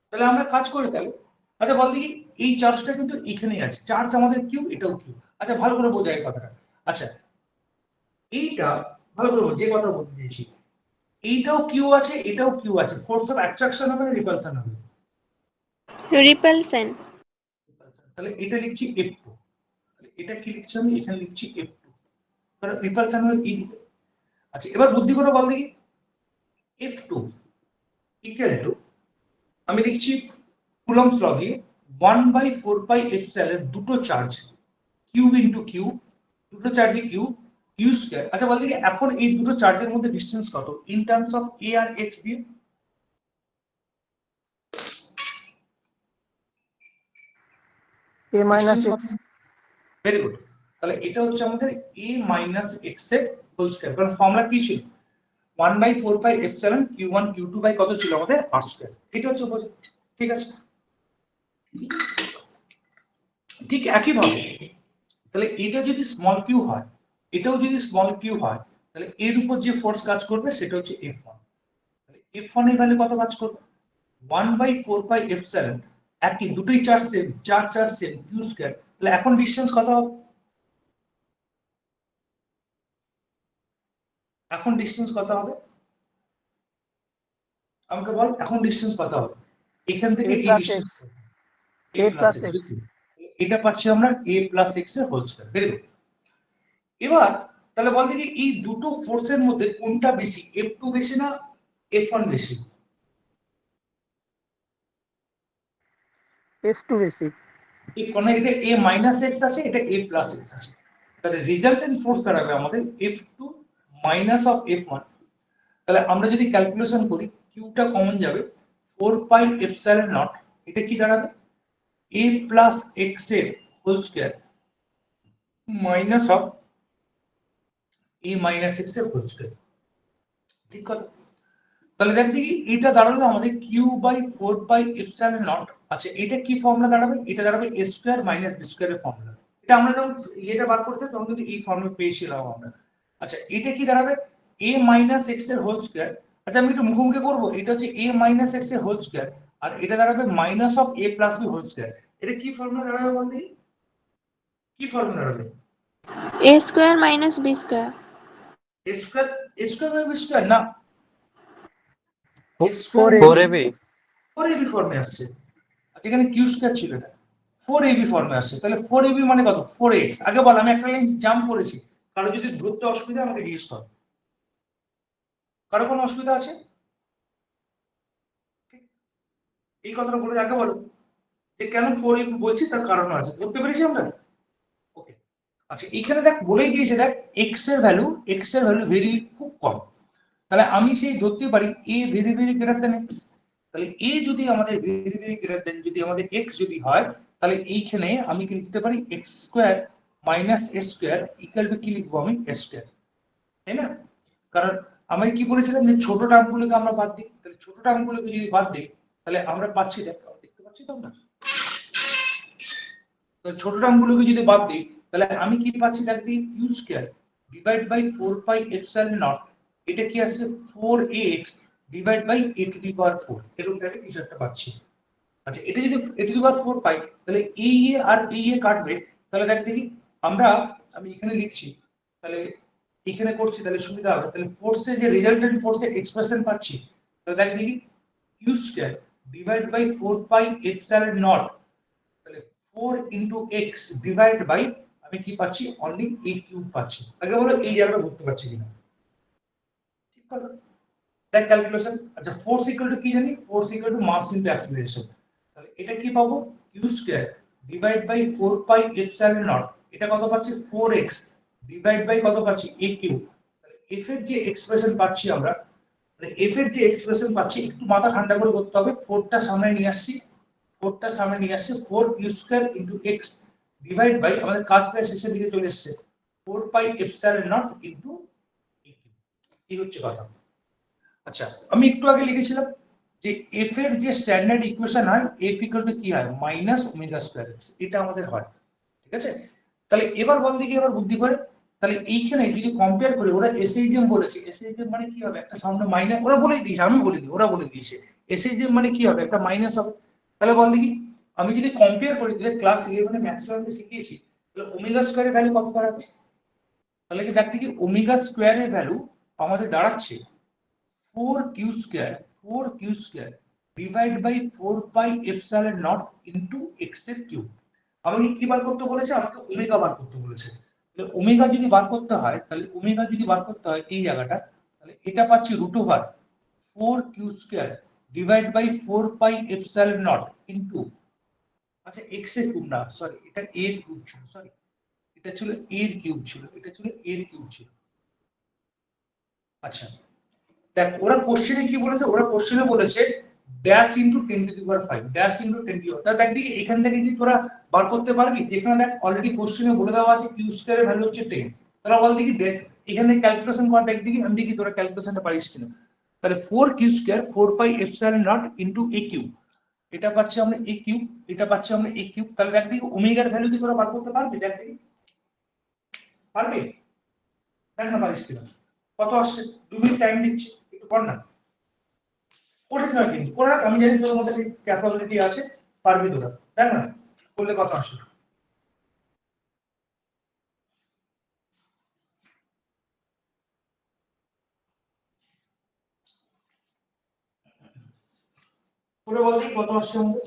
A: তাহলে আমরা কাজ করি তাহলে। আচ্ছা বল দেখি, এই চার্জটা কিন্তু এখানেই আছে, চার্জ আমাদের কিউ, এটাও কিউ। আচ্ছা ভালো করে বোঝাই কথাটা। আচ্ছা এইটা ভালো করে যে কথা বলতে দিয়েছি, এইটাও কিউ আছে, এটাও কিউ আছে, ফোর্স অফ অ্যাট্রাকশন হবে না রিপালশন হবে?
B: রিপালশন।
A: তাহলে এটা লিখছি F2, তাহলে এটা কি লিখছি আমি, এখানে লিখছি F2, কারণ রিপালশন হবে এই দিকে। আচ্ছা এবার বুদ্ধি করে বল দেখি, F2 ইকুয়াল টু, আমি লিখছি কুলম্বস ল দিয়ে 1/4πε দুটো চার্জ কিউ ইনটু কিউ, দুটো চার্জে কিউ, কিউ স্কয়ার। আচ্ছা বল দেখি এখন এই দুটো চার্জের মধ্যে ডিসটেন্স কত ইন টার্মস অফ এ আর এক্স দিয়ে?
F: a minus x.
A: Very good. তাহলে এটা হচ্ছে আমাদের a মাইনাস এক্স এর হোল স্কয়ার, কারণ ফর্মুলা কি ছিল 1/4πε q1 q2 বাই কত ছিল আমাদের r স্কয়ার, এটা হচ্ছে উপপাদ্য। ঠিক আছে, ঠিক একই ভাবে তাহলে এটা যদি স্মল কিউ হয়, এটাও যদি স্মল কিউ হয়, তাহলে এর উপর যে ফোর্স কাজ করবে সেটা হচ্ছে F1। তাহলে F1 এর ভ্যালু কত কাজ করবে 1/4πε, একই দুটোই charge same, charge same, Q square. তাহলে এখন ডিসটেন্স কত হবে, এখন ডিসটেন্স কত হবে আমাকে বল, এখন ডিসটেন্স কত হবে এখান থেকে
F: a
A: এই
F: plus
A: distance,
F: x.
A: a
F: a
A: plus
F: plus
A: x,
F: x.
A: এটা পাচ্ছি আমরা a প্লাস এক্স এর হোল স্কয়ার। Very good. এবার তাহলে বল দেখি এই দুটো ফোর্সের মধ্যে কোনটা বেশি, F2 বেশি না F1 বেশি?
F: f2 বেশি।
A: এই কোণে এটা a মাইনাস এক্স আছে, এটা a প্লাস এক্স আছে, তাহলে রেজাল্টেন্ট ফোর্স দাঁড়াবে আমাদের F2 মাইনাস অফ F1। তাহলে আমরা যদি ক্যালকুলেশন করি কিউটা কমন যাবে 4πε0, এটা কি দাঁড়াবে a প্লাস এক্স এর whole square minus of a minus x এর হোল স্কয়ার। ঠিক কথা? তাহলে দেখ দেখি এটা দাঁড়াবে আমাদের q/4πε0। আচ্ছা এটা কি ফর্মুলা দাঁড়াবে, এটা দাঁড়াবে a square minus b square এর ফর্মুলা। এটা আমরা যখন এটা বার করতে তখন কিন্তু এই ফর্মুলা পেয়েছিলাম আমরা। আচ্ছা এটা কি দাঁড়াবে a মাইনাস x এর হোল স্কয়ার। আচ্ছা আমি একটু মুখোমুখি করব, এটা হচ্ছে a মাইনাস x এর হোল স্কয়ার, আর এটা দাঁড়াবে minus of a plus b whole square. এটা কি ফর্মুলা দাঁড়াবে বল দেখি, কি ফর্মুলা দাঁড়াবে?
B: A square minus b square.
A: a square, a square by b square না, a square
F: 4ab।
D: 4ab।
A: 4ab ফর্মে আসছে। আচ্ছা এখানে কিউ স্কয়ার ছিল না, 4ab ফর্মে আসছে। তাহলে 4ab মানে কত 4x। আগে বল, আমি একটা লাইন জাম্প করেছি, কারো যদি ধরতে অসুবিধা আমাকে জিজ্ঞেস কর, কারো কোনো অসুবিধা আছে? এই কথাটা বলে আগে বলো যে কেন 4ab বলছি, তার কারণ আছে, ধরতে পেরেছি আমরা? ওকে। আচ্ছা এখানে দেখ বলেই দিয়েছে, দেখ x এর ভ্যালু ভেরি খুব কম, তাহলে আমি সেই ধরতে পারি a very very greater than x। তাহলে a যদি আমাদের ভেরি ভেরি গ্রেটার দ্যান যদি আমাদের x যদি হয়, তাহলে এইখানে আমি কি লিখতে পারি x square minus a square equal to কি লিখবো আমি a স্কয়ার, তাই না? কারণ আমরা কি বলেছিলাম যে ছোট টার্মগুলোকে আমরা বাদ দিই, তাহলে ছোট টার্মগুলোকে যদি বাদ দিই তাহলে আমরা পাচ্ছি, দেখতে পাচ্ছি তো আমরা, তো ছোট টার্মগুলোকে যদি বাদ দিই তাহলে আমি কি পাচ্ছি দেখ দিই q স্কয়ার ডিভাইড বাই 4πε0, এটা কি আসছে 4ax divide by a to the power 4, এরকম টাইপের কিছু একটা পাচ্ছি। আচ্ছা এটা যদি a টু দি পাওয়ার 4 পাই, তাহলে এই এ আর এই এ কাটবে, তাহলে দেখ দেখি আমরা, আমি এখানে লিখছি, তাহলে এখানে করছি তাহলে সুবিধা হবে। তাহলে ফোর্সে যে রেজাল্টেন্ট ফোর্সের এক্সপ্রেশন পাচ্ছি, তাহলে দেখ দেখি q স্কয়ার ডিভাইড বাই 4πε0, তাহলে 4 ইনটু x ডিভাইড বাই আমি কি পাচ্ছি অনলি a কিউব পাচ্ছি। আগে বলো এই জায়গাটা ধরতে পারছি কিনা, ঠিক কথা? দেখ ক্যালকুলেশন। আচ্ছা ফোর্স ইকুয়াল টু কি জানি, force equal to mass into acceleration. তাহলে এটা কি পাবো q স্কয়ার ডিভাইড বাই 4πε0, এটা কত পাচ্ছি 4x ডিভাইড বাই কত পাচ্ছি a কিউব। তাহলে f এর যে এক্সপ্রেশন পাচ্ছি আমরা, তাহলে f এর যে এক্সপ্রেশন পাচ্ছি একটু মাথা ঠান্ডা করে করতে হবে, 4টা সামনে নিয়ে আসছি, 4 q square into x divide by, আমাদের কাজ প্রায় শেষের দিকে চলে এসেছে, 4πε0 ইনটু a কিউব। কি হচ্ছে কথা? আচ্ছা আমি একটু আগে লিখেছিলাম যে f এর যে স্ট্যান্ডার্ড ইকুয়েশন হয় f ইকুয়াল টু কি হয় মাইনাস ওমেগা স্কয়ার x, এটা আমাদের হয়। ঠিক আছে, তাহলে এবার বল দেখি, এবার বুদ্ধি করে, তাহলে এইখানে যদি কম্পেয়ার করি, ওরা এসএইচএম বলেছে, এসএইচএম মানে কি হবে একটা সামনে মাইনাস, ওরা বলেই দিয়েছে, আমি বলে দিই, ওরা বলে দিয়েছে এসএইচএম মানে কি হবে একটা মাইনাস হবে। তাহলে বল দেখি আমি যদি কম্পেয়ার করি, তাহলে ক্লাস 11 এ ম্যাক্সিমামে শিখিয়েছি, তাহলে ওমেগা স্কয়ারের ভ্যালু কত দাঁড়াবে? তাহলে কি দেখ দেখি ওমেগা স্কয়ারের ভ্যালু আমাদের দাঁড়াচ্ছে 4q square divide by 4 pi epsilon naught into x এর কিউব। আমাকে কি বার করতে বলেছে? আমাকে ওমেগা বার করতে বলেছে। তাহলে ওমেগা যদি বার করতে হয়, এই জায়গাটা, তাহলে এটা পাচ্ছি √ওভার 4q square divide by 4 pi epsilon naught into, আচ্ছা x এর কিউব না, সরি এটা a এর কিউব ছিল, সরি এটা ছিল a এর কিউব ছিল। আচ্ছা দেখ, ওরা কোশ্চেনে কি বলেছে? ওরা কোশ্চেনে বলেছে ড্যাশ ইনটু 10⁵, ড্যাশ ইনটু 10⁵। তাহলে দেখ দেখি এখান থেকে কি তোরা বার করতে পারবি? যেখানে দেখ অলরেডি কোশ্চেনে বলে দেওয়া আছে কিউ স্কয়ারের ভ্যালু হচ্ছে 10। তাহলে বল দেখি ড্যাশ এখানে ক্যালকুলেশন কর, দেখ দেখি আমি দেখি তোরা ক্যালকুলেশনটা পারিস কিনা। তাহলে 4q square 4 pi epsilon naught into a cube, এটা পাচ্ছি আমরা a কিউব, এটা পাচ্ছি আমরা a কিউব। তাহলে দেখ দেখি ওমেগার ভ্যালু কি তোরা বার করতে পারবি? দেখ দেখি পারবি? দেখ না পারিস কিনা। কত আসছে? 2 মিনিট টাইম দিচ্ছি, একটু কর না। করে ফেলা কিন্তু করে রাখ, আমি জানি তোর মধ্যে সেই ক্যাপাবিলিটি আছে, পারবি তোরা। দেখ না করলে কত আসে। করে বল দেখি কত আসছে আমাদের।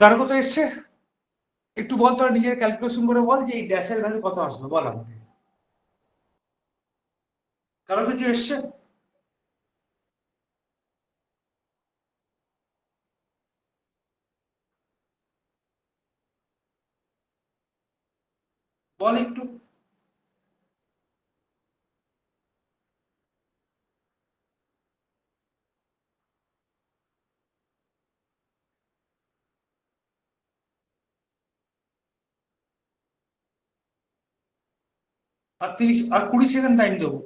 A: কার কত এসছে একটু বল, তোরা নিজের ক্যালকুলেশন করে বল যে এই ড্যাশের ভ্যালু কত আসবে, বল আমাকে। কারো কিছু এসছে? বল একটু। আর 30 আর 20 সেকেন্ড টাইম দেবো,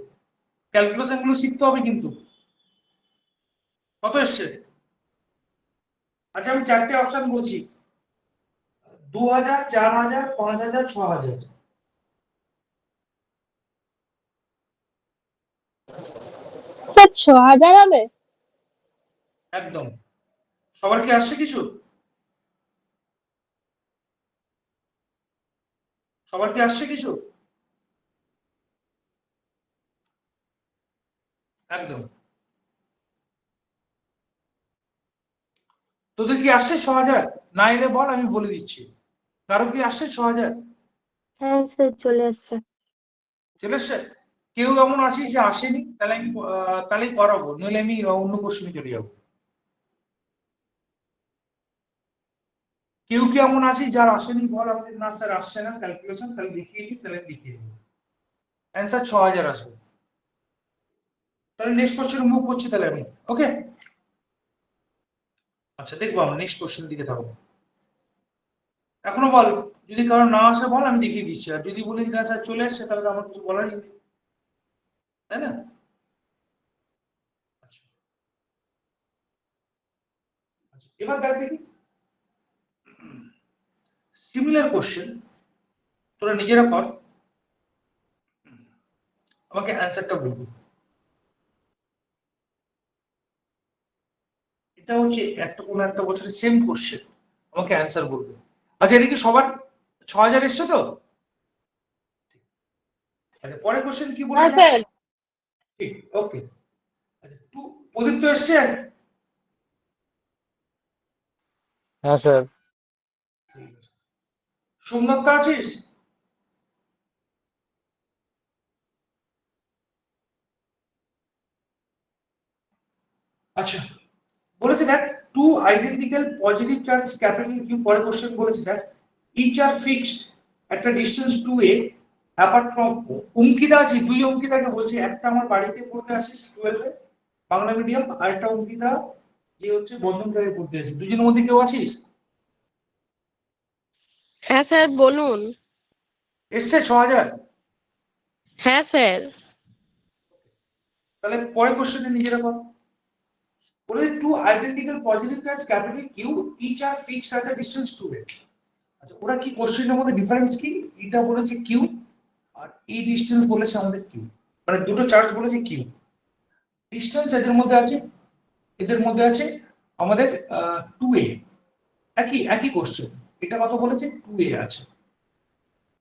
A: ক্যালকুলেশন গুলো শিখতে হবে কিন্তু। কত এসছে? আচ্ছা আমি চারটে অপশন বলছি, 2000, 4000, 5000, 6000।
E: স্যার 6000 হবে?
A: একদম। সবার কি আসছে কিছু? সবার কি আসছে কিছু? একদম। তোদের কি আসছে 6000? না এলে বল, আমি বলে দিচ্ছি। কারো কি আসছে 6000?
B: হ্যাঁ স্যার চলে আসছে।
A: চলে এসছে? কেউ এমন আছিস যে আসেনি? তাহলে আমি তাহলেই করাবো, নইলে আমি অন্য কোশ্চেনে চলে যাবো। কেউ কি এমন আছিস যার আসেনি বল আমাদের? না স্যার আসছে না ক্যালকুলেশন, তাহলে দেখিয়ে দিই, তাহলে দেখিয়ে দিই। অ্যান্সার 6000 আসবে। তাহলে নেক্সট কোশ্চেন মুভ করছি তাহলে আমি, ওকে? আচ্ছা দেখবো আমরা নেক্সট কোশ্চেন দিকে থাকবো। এখনো বল, যদি কারো না আসে বল, আমি দেখিয়ে দিচ্ছি। আর যদি বলি না স্যার চলে আসছে, তাহলে তো আমার কিছু বলারই নেই, তাই না? আচ্ছা আচ্ছা, এবার দেখ দেখি সিমিলার কোশ্চেন, তোরা নিজেরা কর, আমাকে অ্যান্সারটা বলবি। এটা হচ্ছে একটা কোনো একটা বছরের সেম কোশ্চেন, আমাকে অ্যান্সার বলবে। আচ্ছা এটা কি সবার 6000 এসছে তো? আচ্ছা পরের কোশ্চেন কি বলে?
E: হ্যাঁ স্যার।
A: ঠিক, ওকে। আচ্ছা প্রদীপ তো এসছে?
D: হ্যাঁ স্যার।
A: ঠিক আছে। সোমনাথ আছিস? আচ্ছা বলেছে দেখ, two identical positive charge capital q, পরে কোশ্চেন বলেছে দেখ, ইচ আর ফিক্সড একটা distance 2a apart from. Ankita আছে, দুই অঙ্কিতাকে বলছে, একটা আমার বাড়িতে পড়তে আসিস 12 এ বাংলা মিডিয়াম, আর একটা অঙ্কিতা যে হচ্ছে বন্ধনকারে পড়তে আসিস, দুজনের মধ্যে কেউ আছিস?
E: হ্যাঁ স্যার বলুন।
A: এসছে 6000?
B: হ্যাঁ স্যার।
A: তাহলে পরের কোশ্চেনে নিজেরা করো। বলে two identical positive charge capital q each are fixed at a distance 2a। আচ্ছা ওরা কি কোশ্চেনের মধ্যে ডিফারেন্স কি? এটা বলেছে কিউ আর এই ডিসটেন্স বলেছে আমাদের কিউ, মানে দুটো চার্জ বলেছে কিউ। ডিসটেন্স এদের মধ্যে আছে আমাদের 2a। একই একই কোশ্চেন, এটা কত বলেছে 2a আছে।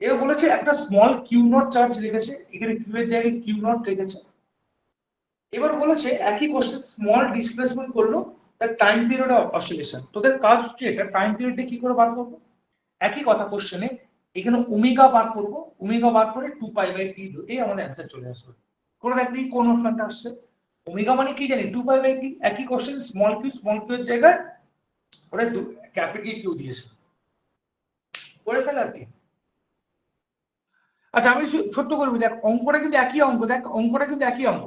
A: এও বলেছে একটা স্মল কিউ নট চার্জ রেখেছে, এখানে কিউ এর জায়গায় কিউ নট রেখেছে। এবার বলেছে একই কোশ্চেন স্মল ডিসপ্লেসমেন্ট করলো তার টাইম পিরিয়ড অফ অসিলেশন। তোদের কাজ হচ্ছে এটা টাইম পিরিয়ডটা কি করে বার করবো। একই কথা কোশ্চেনে এখানে ওমেগা বার করবো, ওমেগা বার করে 2π/t দিতেই আমাদের অ্যান্সার চলে আসবে। করে দেখবি কোন অপশনটা আসছে। ওমেগা মানে কি জানি 2π/t। একই কোশ্চেন স্মল কিউ এর জায়গায় ওরা ক্যাপিটাল কিউ দিয়েছে, করে ফেল আর কি। আচ্ছা আমি ছোট্ট করবি, দেখ অঙ্কটা কিন্তু একই অঙ্ক, দেখ অঙ্কটা কিন্তু একই অঙ্ক।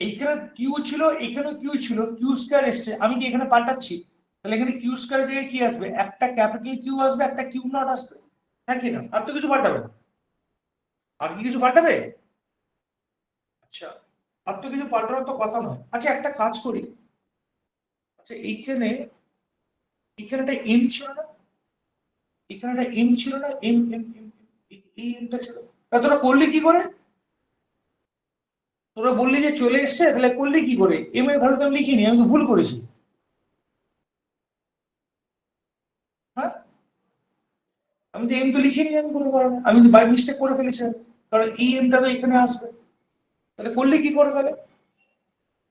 A: এইখানে কিউ ছিল, এখানে কিউ ছিল, কিউ স্কয়ার এসছে, আমি কি এখানে পাল্টাচ্ছি? তাহলে এখানে কিউ স্কয়ারের জায়গায় কি আসবে? একটা ক্যাপিটাল কিউ আসবে, একটা কিউ নট আসবে। হ্যাঁ কি না? আর তো কিছু পাল্টাবে না। আর কি কিছু পাল্টাবে? আচ্ছা আর তো কিছু পাল্টানোর তো কথা নয়। আচ্ছা একটা কাজ করি, আচ্ছা এইখানে এখানে একটা এম ছিল না, এখানে একটা এম ছিল না, এম এম এম এই এমটা ছিল। তা তোরা করলি কি করে? তোরা বললি যে চলে এসছে, তাহলে করলি কি করে? এম এর ঘরে তো আমি লিখিনি, আমি তো ভুল করেছি। হ্যাঁ আমি তো এম তো লিখিনি, আমি কোনো কারণে আমি তো বাই মিস্টেক করে ফেলেছি, কারণ এই এমটা তো এখানে আসবে। তাহলে করলে কি করে?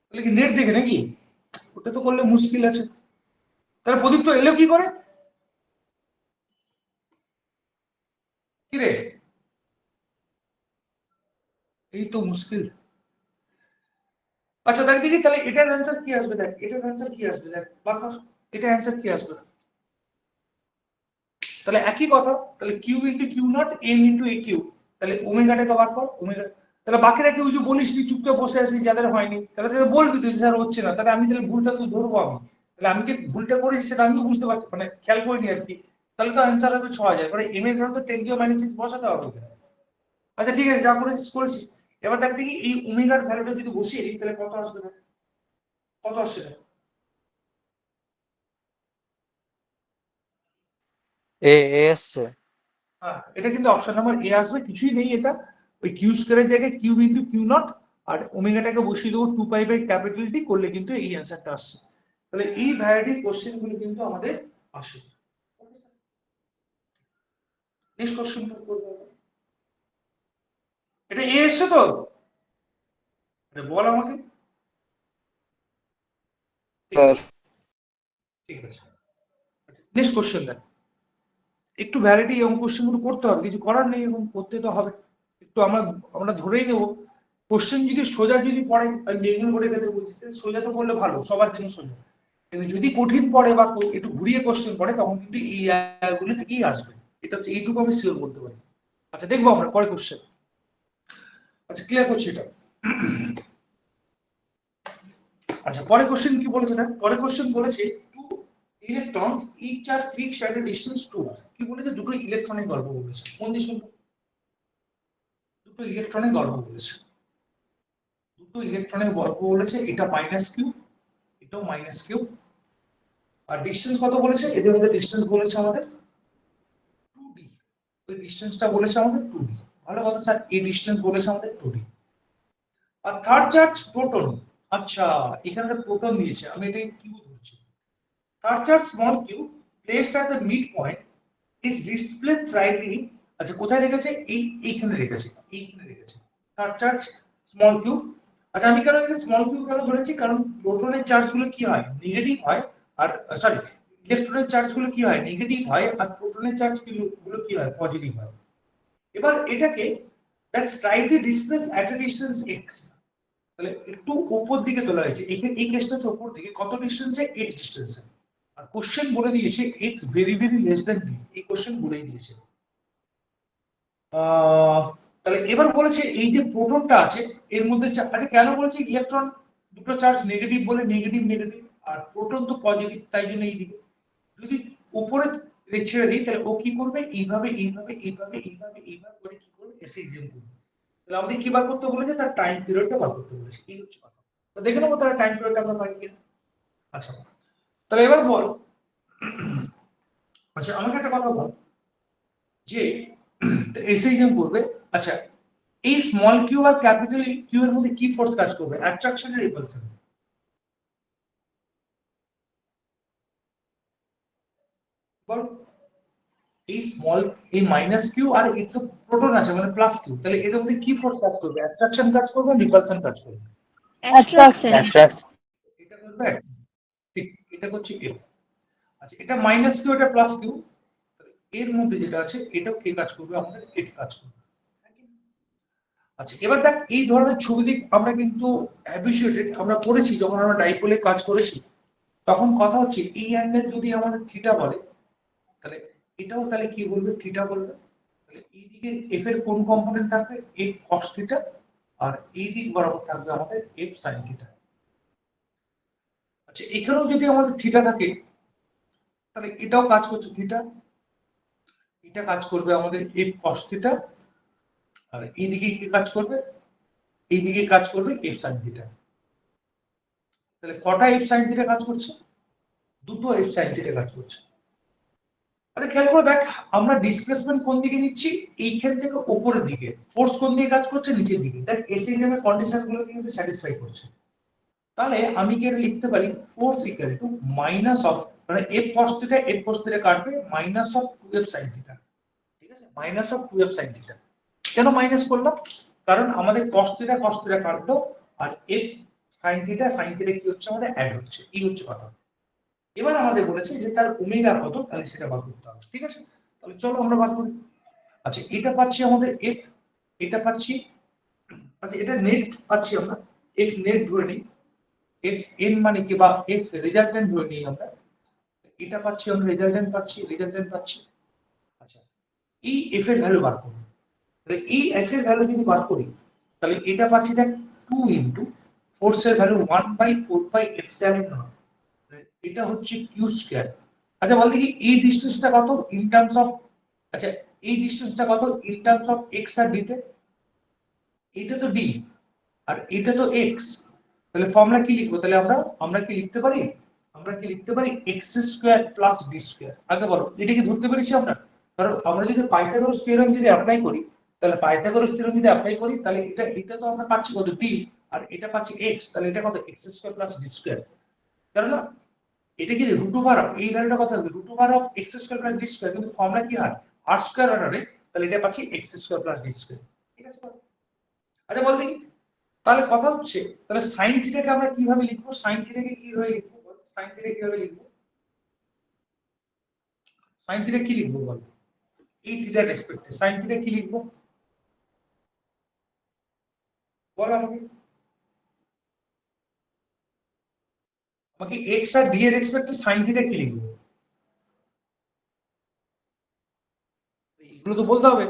A: তাহলে কি নেট দেখে নাকি? ওটা তো করলে মুশকিল আছে। তাহলে প্রদীপ তো এলো কি করে? কি রে, এই তো মুশকিল। আচ্ছা দেখ দেখি তাহলে এটার অ্যান্সার কি আসবে, দেখ এটার অ্যান্সার কি আসবে, দেখ বারবার এটা অ্যান্সার কি আসবে। তাহলে একই কথা, তাহলে q into q naught m into a q, তাহলে ওমেগাটাকে বার কর ওমেগা। তাহলে বাকিরা কেউ কিছু বলিস নি, চুপচাপ বসে আসিস যাদের হয়নি, তাহলে সেটা বলবি তুই স্যার হচ্ছে না, তাহলে আমি তাহলে ভুলটা তুই ধরবো আমি, তাহলে আমি যে ভুলটা করেছি সেটা আমি বুঝতে পারছি, মানে খেয়াল করিনি আর কি। তাহলে তো অ্যান্সার হবে 6000, মানে এম এর তো 10⁻⁶ বসাতে হবে এখানে। আচ্ছা ঠিক আছে, যা করেছিস করেছিস। এবার দেখ দেখি এই ওমেগার ভ্যালুটা যদি বসিয়ে দিই তাহলে কত আসবে, কত আসছে?
D: এ এসছে।
A: হ্যাঁ এটা কিন্তু অপশন নাম্বার এ আসবে, কিছুই নেই এটা। ওই কিউ স্কয়ারের জায়গায় কিউ ইনটু কিউ নট আর ওমেগাটাকে বসিয়ে দেবো 2π/T করলে কিন্তু এই অ্যান্সারটা আসছে। তাহলে এই ভ্যারাইটি কোশ্চেন গুলো কিন্তু আমাদের আসে। নেক্সট কোশ্চেন করবো। এটা এ এসছে তো? এটা বল আমাকে। ঠিক আছে নেক্সট কোশ্চেন দেখ। একটু ভ্যারাইটি এবং কোশ্চেন গুলো করতে হবে, কিছু করার নেই, এবং করতে তো হবে। একটু আমরা আমরা ধরেই নেবো কোশ্চেন যদি সোজা যদি পড়ে, আমি বেঙ্গল বোর্ডের ক্ষেত্রে বলছি সোজা তো পড়লে ভালো, সবার জন্য সোজা। কিন্তু যদি কঠিন পড়ে বা একটু ঘুরিয়ে কোশ্চেন পড়ে তখন কিন্তু এই গুলো থেকেই আসবে। এটা হচ্ছে এইটুকু আমি শিওর বলতে পারি। আচ্ছা দেখবো আমরা পরে কোশ্চেন। আচ্ছা ক্লিয়ার করছি এটা। আচ্ছা পরে কোশ্চেন কি বলেছে না, পরে কোশ্চেন বলেছে two electrons each are fixed at a distance 2r। কি বলেছে? দুটো ইলেকট্রনের গল্প বলেছে। কোন দিকে শুনবো? দুটো ইলেকট্রনের গল্প বলেছে, দুটো ইলেকট্রনের গল্প বলেছে। এটা মাইনাস কিউ, এটাও মাইনাস কিউ। আর ডিসটেন্স কত বলেছে? এদের মধ্যে ডিসটেন্স বলেছে আমাদের 2d। ওই ডিসটেন্সটা বলেছে আমাদের 2d। ভালো কথা স্যার, এই ডিসটেন্স বলেছে আমাদের 2d। আর থার্ড চার্জ প্রোটন। আচ্ছা এখানে প্রোটন দিয়েছে, আমি এটাকে কিউ ধরছি। Third charge small q placed at the mid point is displaced slightly. আচ্ছা কোথায় রেখেছে? এইখানে রেখেছে, এইখানে রেখেছে থার্ড চার্জ স্মল কিউ। আচ্ছা আমি কেন এখানে স্মল কিউ কেন ধরেছি? কারণ প্রোটনের চার্জ গুলো কি হয়? নেগেটিভ হয়। আর সরি ইলেকট্রনের চার্জ গুলো কি হয়? নেগেটিভ হয়। আর প্রোটনের চার্জ গুলো কি হয়? পজিটিভ হয়। এবার এটাকে that slightly displace at a distance x, তাহলে একটু উপর দিকে তোলা হয়েছে। এখানে এই কেসটা হচ্ছে উপর দিকে, কত ডিসটেন্সে? x ডিসটেন্সে। আর কোশ্চেন বলে দিয়েছে x very very less than b, এই কোশ্চেন বলেই দিয়েছে। তাহলে এবার বলেছে এই যে প্রোটনটা আছে এর মধ্যে আচ্ছা কেন বলেছে ইলেকট্রন দুটো চার্জ নেগেটিভ বলে নেগেটিভ নেগেটিভ, আর প্রোটন তো পজিটিভ, তাই জন্য এই দিকে যদি উপরে ছেড়ে দিই তাহলে ও কি করবে? এইভাবে এইভাবে এইভাবে এইভাবে এইভাবে করে কি করবে? এসে এক্সাম করবে। তাহলে আমাদের কি বার করতে বলেছে, তার টাইম পিরিয়ডটা বার করতে বলেছে, এই হচ্ছে কথা। তো দেখে নেবো তার টাইম পিরিয়ডটা আমরা পাই কিনা। আচ্ছা তাহলে এবার বল, আচ্ছা আমাকে একটা কথা বল যে এসেই যেমন করবে, আচ্ছা এই small Q R capital Q এর মধ্যে কি ফোর্স কাজ করবে, অ্যাট্রাকশন আর রিপালশন? বল এই স্মল, এই মাইনাস কিউ আর এই তো প্রোটন আছে মানে প্লাস কিউ, তাহলে এর মধ্যে কি ফোর্স কাজ করবে, অ্যাট্রাকশন কাজ করবে রিপালশন কাজ করবে?
B: অ্যাট্রাকশন।
D: অ্যাট্রাক্ট
A: এটা করবে, ঠিক এটা হচ্ছে কে। আচ্ছা এটা মাইনাস কিউ এটা প্লাস কিউ, এর মধ্যে যেটা আছে এটাও কে কাজ করবে, আমাদের এফ কাজ করবে। আচ্ছা এবার দেখ এই ধরনের ছবি দিক আমরা কিন্তু হ্যাবিচুয়েটেড, আমরা করেছি যখন আমরা ডাইপোলে কাজ করেছি, তখন কথা হচ্ছে এই অ্যাঙ্গেল যদি আমাদের থিটা বলে, তাহলে এটাও তাহলে কি বলবে, থিটা বলবে। তাহলে এই দিকে এফ এর কোন কম্পোনেন্ট থাকবে, এফ কস থিটা, আর এই দিক বরাবর থাকবে আমাদের এফ সাইন থিটা। আচ্ছা এখানেও যদি আমাদের থিটা থাকে, তাহলে এটাও কাজ করছে থিটা, এটা কাজ করবে আমাদের এফ কস থিটা, আর এইদিকে কি কাজ করবে, এইদিকে কাজ করবে এফ সাইন থিটা। তাহলে কটা এফ সাইন থিটা কাজ করছে, দুটো এফ সাইন থিটা কাজ করছে। আচ্ছা খেয়াল করে দেখ আমরা ডিসপ্লেসমেন্ট কোন দিকে নিচ্ছি, এইখান থেকে উপরের দিকে, ফোর্স কোন দিকে কাজ করছে, নিচের দিকে। দেখ এসএই এর কন্ডিশন গুলো কিন্তু স্যাটিসফাই করছে। তাহলে আমি কি এটা লিখতে পারি, force equal to minus of, মানে এফ কস থিটা কাটবে minus of 2f sin theta, ঠিক আছে, minus of 2f sin theta. কেন মাইনাস করলাম, কারণ আমাদের cos থিটা কাটলো, আর f sin থিটা কি হচ্ছে আমাদের অ্যাড হচ্ছে, এই হচ্ছে কথা। এবার আমাদের বলেছে যে তার ওমেগা কত, তাহলে সেটা বার করতে হবে, ঠিক আছে। তাহলে চলো আমরা বার করি। আচ্ছা এটা পাচ্ছি আমাদের f, এটা পাচ্ছি, আচ্ছা এটা নেট পাচ্ছি আমরা, f নেট ধরে নিই, f n মানে কি, বা f রেজাল্টেন্ট ধরে নিই আমরা, এটা পাচ্ছি আমরা, রেজাল্টেন্ট পাচ্ছি। আচ্ছা এই f এর ভ্যালু বার করব, তাহলে এই f এর ভ্যালু যদি বার করি, তাহলে এটা পাচ্ছি দেখ 2 ইনটু ফোর্স এর ভ্যালু 1/4 পাই এপসিলন নট, এটা হচ্ছে কিউ স্কয়ার। আচ্ছা বলতে কি এই ডিসটেন্সটা কত ইন টার্মস অফ, আচ্ছা এই ডিসটেন্সটা কত ইন টার্মস অফ x আর d তে, এটা তো d আর এটা তো x, তাহলে ফর্মুলা কি লিখবো, তাহলে আমরা কি লিখতে পারি, x square plus d square. আগে বলো এটা কি ধরতে পেরেছি আমরা, কারণ আমরা যদি পাইথাগোরাস থিওরেম যদি অ্যাপ্লাই করি, তাহলে এটা তো আমরা পাচ্ছি কত d, আর এটা পাচ্ছি x, তাহলে এটা কত x square plus d square. কারণ না এটা কি রুট ওভার অফ, এই ভ্যালুটা কত হবে, root over of x square plus d square, কিন্তু ফর্মুলা কি হয় r স্কয়ার অর্ডারে, তাহলে এটা পাচ্ছি x square plus d square, ঠিক আছে। আচ্ছা বল দেখি, তাহলে কথা হচ্ছে তাহলে sin থিটাকে আমরা কিভাবে লিখবো, sin থিটাকে কিভাবে লিখবো sin থিটা কি লিখবো বল, এই থিটার রেসপেক্টে sin থিটা কি লিখবো বল আমাকে x আর d এর রেসপেক্টে sin থিটা কি লিখবো, এগুলো তো বলতে হবে।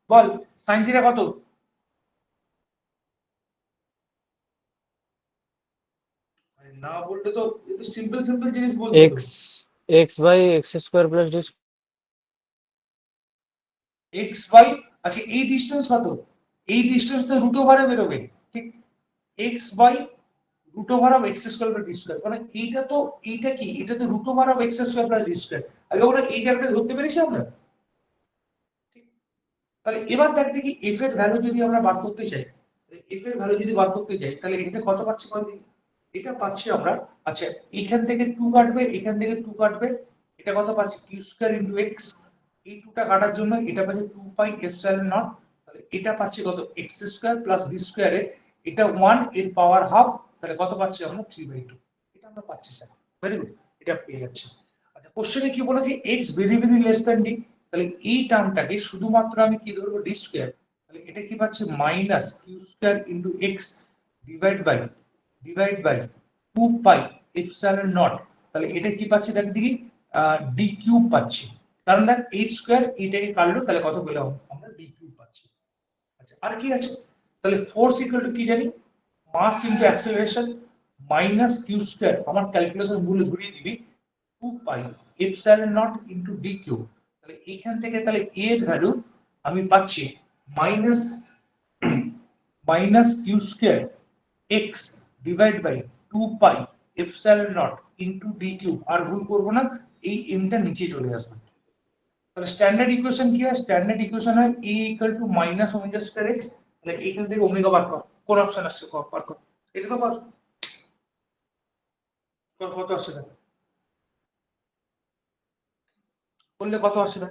A: বল sin থিটা কত, না বললে তো এই তো সিম্পল জিনিস বলছি তো।
D: x/x² + d
A: x বাই, আচ্ছা এই ডিসটেন্স কত, এই ডিসটেন্স তো রুট ওভারে বেরোবে, ঠিক, x by root over of x square plus d square, মানে এইটা তো কি, এটা তো root over of x square plus d square. আগে আমরা এই জায়গাটা ধরতে পেরেছি আমরা, ঠিক। তাহলে এবার দেখ দেখি f এর ভ্যালু যদি আমরা বার করতে চাই, তাহলে এটা কত পাচ্ছি বল দেখি, এটা পাচ্ছি আমরা, আচ্ছা এখান থেকে 2 কাটবে, এখান থেকে 2 কাটবে, এটা কত পাচ্ছি q স্কয়ার ইনটু x, এই 2টা কাটার জন্য এটা পাচ্ছি 2 পাই এপসিলন নট, তাহলে এটা পাচ্ছি কত x square plus d square এর এটা 1 এর পাওয়ার হাফ, তাহলে কত পাচ্ছি আমরা 3/2, এটা আমরা পাচ্ছি স্যার, ভেরি গুড, এটা পেয়ে যাচ্ছে। আচ্ছা কোশ্চেনে কি বলেছে x very less than d, তাহলে এই টার্মটাকে শুধুমাত্র আমি কি ধরবো d স্কয়ার, তাহলে এটা কি পাচ্ছি minus q square into x divide by 2 pi epsilon naught, তাহলে এটা কি পাচ্ছি দেখ দেখি d কিউব পাচ্ছি, কারণ দেখ a স্কয়ার এটাকে কাটলো, তাহলে কত পেলাম আমরা d কিউব পাচ্ছি। আচ্ছা আর কি আছে, তাহলে ফোর্স ইকুয়াল টু কি জানি, mass into acceleration minus q square, আমার ক্যালকুলেশন ভুলে ধরিয়ে দিবি 2 pi epsilon naught into d cube, তাহলে এইখান থেকে তাহলে a এর ভ্যালু আমি পাচ্ছি minus minus q square x divide by 2 pi epsilon naught into d cube. আর ভুল করবো না, এই এমটা নিচে চলে আসবে। তাহলে স্ট্যান্ডার্ড ইকুয়েশন কি হয়? স্ট্যান্ডার্ড ইকুয়েশন হয় a equal to minus omega square x। তাহলে এইখান থেকে ওমেগা বার কর। কোন অপশন আসছে? বার কর। এটা তো কর। কত আসছে না? বললে কত আসছে না?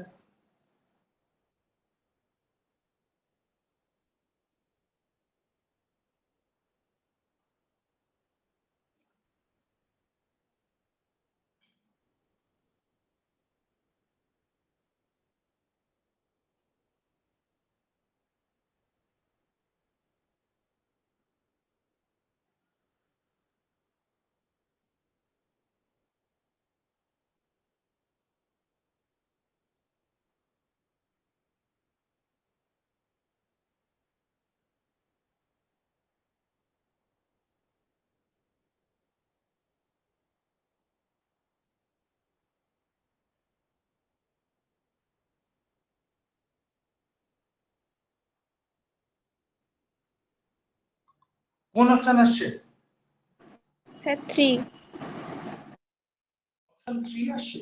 A: কোন অপশন আসছে?
B: স্যার 3।
A: অপশন 3 আসছে।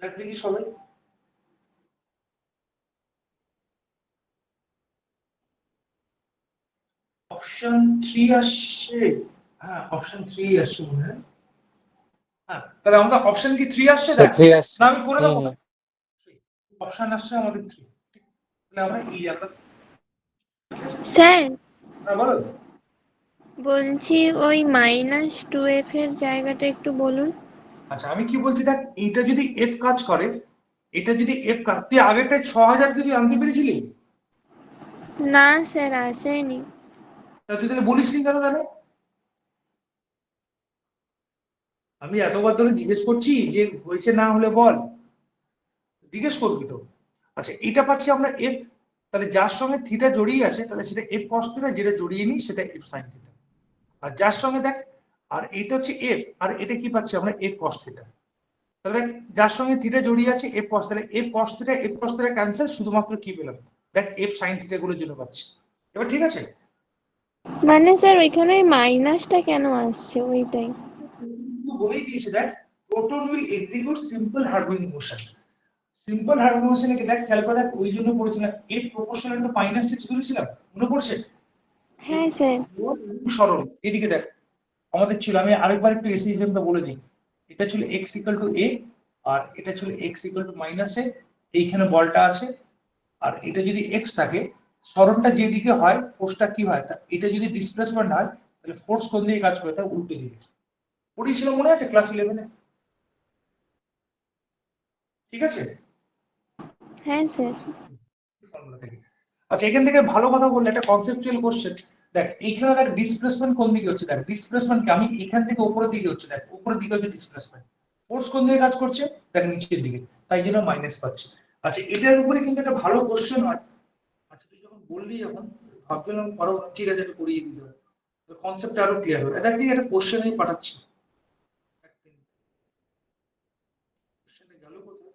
A: দেখ দেখি সবাই। অপশন 3 আসছে। হ্যাঁ, অপশন 3 আসছে মনে হয়। হ্যাঁ, তাহলে আমাদের অপশন কি 3 আসছে?
D: স্যার
A: দেখ
D: 3 আসছে।
A: না, আমি করে দেবো।
D: হুম।
A: অপশন আসছে আমাদের 3। তাহলে আমরা এই আমরা
B: স্যার
A: বলো।
B: বলছি ওই -2f এর জায়গাটা একটু বলুন।
A: আচ্ছা, আমি কি বলছি দেখ, এটা যদি এফ কাজ করে, এটা যদি এফ কাজ, তুই আগেরটায় 6000 যদি আনতে পেরেছিলি,
B: না স্যার আসেনি।
A: তা তুই তাহলে বলিস নি কেন তাহলে? আমি এতবার ধরে জিজ্ঞেস করছি যে হয়েছে না হলে বল, জিজ্ঞেস করবি তো। আচ্ছা, এটা পাচ্ছি আমরা এফ, তাহলে যার সঙ্গে থিটা জড়িয়ে আছে তাহলে সেটা এফ কস থিটা, যেটা জড়িয়ে নি সেটা এফ সাইন থিটা। আর যার সঙ্গে দেখ, আর এটা হচ্ছে এফ, আর এটা কি পাচ্ছি আমরা? F cos theta. তাহলে দেখ, যার সঙ্গে থিটা জড়িয়ে আছে এফ কস, তাহলে এফ কস থিটা ক্যান্সেল, শুধুমাত্র কি পেলাম? দেখ এফ সাইন থিটা গুলোর জন্য পাচ্ছি। এবার ঠিক আছে?
B: মানে স্যার ওইখানে মাইনাসটা কেন আসছে ওইটাই।
A: বলেই দিয়েছে দেখ, proton will execute simple harmonic motion. Simple harmonic মোশনে দেখ, খেয়াল করে দেখ, ওই জন্য পড়েছিলাম এফ প্রপোর্শনাল টু -6 ধরেছিলাম, মনে পড়ছে?
B: হ্যাঁ স্যার।
A: সরল এদিকে দেখ, আমাদের ছিল, আমি আরেকবার একটু এসিজমটা বলে দিই। এটা ছিল x ইকুয়াল টু a, আর এটা ছিল x ইকুয়াল টু -a। এইখানে বলটা আছে, আর এটা যদি x থাকে, সরণটা যেদিকে হয় ফোর্সটা কি হয়, তা এটা যদি ডিসপ্লেসমেন্ট হয় তাহলে ফোর্স কোন দিকে কাজ করে? তা উল্টো দিকে। পড়েছিল মনে আছে ক্লাস 11-এ? ঠিক আছে?
B: হ্যাঁ স্যার।
A: ফর্মুলা থেকে। আচ্ছা, এখান থেকে ভালো কথা বললে, একটা কনসেপচুয়াল কোশ্চেন। দেখ এইখানে দেখ ডিসপ্লেসমেন্ট কোন দিকে হচ্ছে, দেখ ডিসপ্লেসমেন্ট কি, আমি এখান থেকে উপরের দিকে হচ্ছে, দেখ উপরের দিকে হচ্ছে ডিসপ্লেসমেন্ট। ফোর্স কোন দিকে কাজ করছে? দেখ নিচের দিকে, তাই জন্য মাইনাস পাচ্ছি। আচ্ছা, এটার উপরে কিন্তু একটা ভালো কোশ্চেন হয়। আচ্ছা, তুই যখন বললি, যখন ভাবছিলাম পারো, ঠিক আছে একটু করিয়ে দিতে হবে, তো কনসেপ্টটা আরো ক্লিয়ার হবে। দেখ ঠিক একটা কোশ্চেন আমি পাঠাচ্ছি। কোশ্চেনটা গেল কোথায়?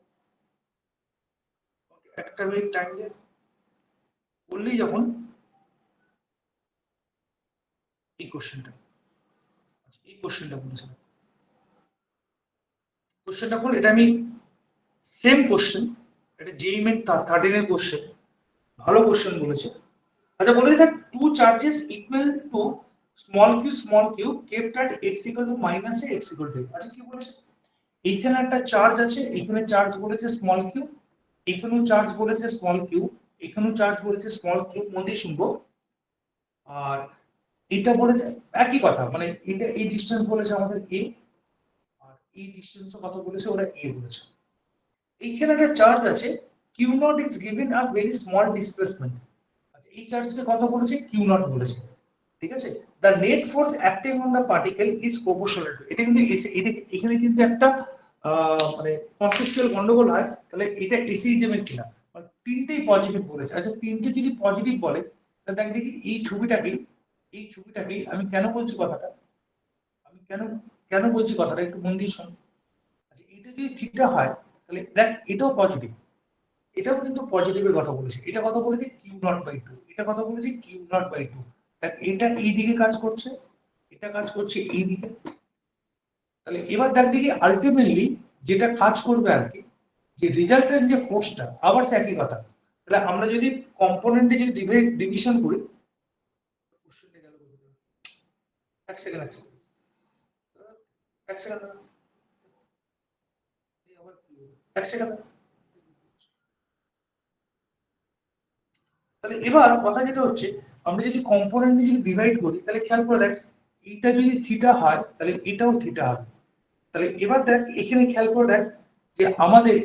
A: একটা মিনিট টাইম দে। বললি যখন এই কোশ্চেনটা, এই কোশ্চেনটা বলেছিলাম, কোশ্চেনটা বল, এটা আমি সেম কোশ্চেন, এটা যেই মেন 13 এর কোশ্চেন, ভালো কোশ্চেন বলেছে। আচ্ছা, বলে দেখ, two charges equal to small q kept at x equal to -a x equal to. আচ্ছা, কি বলেছে? এইখানে একটা চার্জ আছে, এখানে চার্জ বলেছে স্মল কিউ, এখানেও চার্জ বলেছে স্মল কিউ, এখানেও চার্জ বলেছে স্মল কিউ, মন দিয়ে শুনবো। আর এটা বলেছে একই কথা, মানে এটা এই ডিসটেন্স বলেছে আমাদের a, আর এই ডিসটেন্সও কত বলেছে? ওরা a বলেছে। এইখানে একটা চার্জ আছে, q naught is given a very small displacement. আচ্ছা, এই চার্জকে কত বলেছে? কিউ নট বলেছে। ঠিক আছে? The net force acting on the particle is proportional to, এটা কিন্তু এখানে কিন্তু একটা মানে কনসেপচুয়াল গন্ডগোল হয়। তাহলে এটা এসিজমের কিনা, মানে তিনটেই পজিটিভ বলেছে। আচ্ছা, তিনটে যদি পজিটিভ বলে, তাহলে দেখ দেখি এই ছবিটাকেই আমি কেন বলছি কথাটা, আমি কেন কেন বলছি কথাটা, একটু মন দিয়ে শোন। আচ্ছা, এটা যদি থিটা হয় তাহলে দেখ এটাও পজিটিভ, এটাও কিন্তু পজিটিভের কথা বলেছে। এটা কত বলেছে? Q naught by 2। এটা কথা বলেছি কিউ নট বাই টু। এটা এই দিকে কাজ করছে, এটা কাজ করছে এই দিকে। তাহলে এবার দেখ দেখি আলটিমেটলি যেটা কাজ করবে আর কি, যে রেজাল্টেন্ট যে ফোর্সটা, আবার সে একই কথা। তাহলে আমরা যদি কম্পোনেন্টে যদি ডিভিশন করি, এক সেকেন্ড তাহলে এবার কথা যেটা হচ্ছে, আমরা যদি কম্পোনেন্টে যদি ডিভাইড করি তাহলে খেয়াল করে দেখ, এটা যদি থিটা হয় তাহলে এটাও থিটা হবে। তাহলে এবার দেখ এখানে খেয়াল করে দেখ যে আমাদের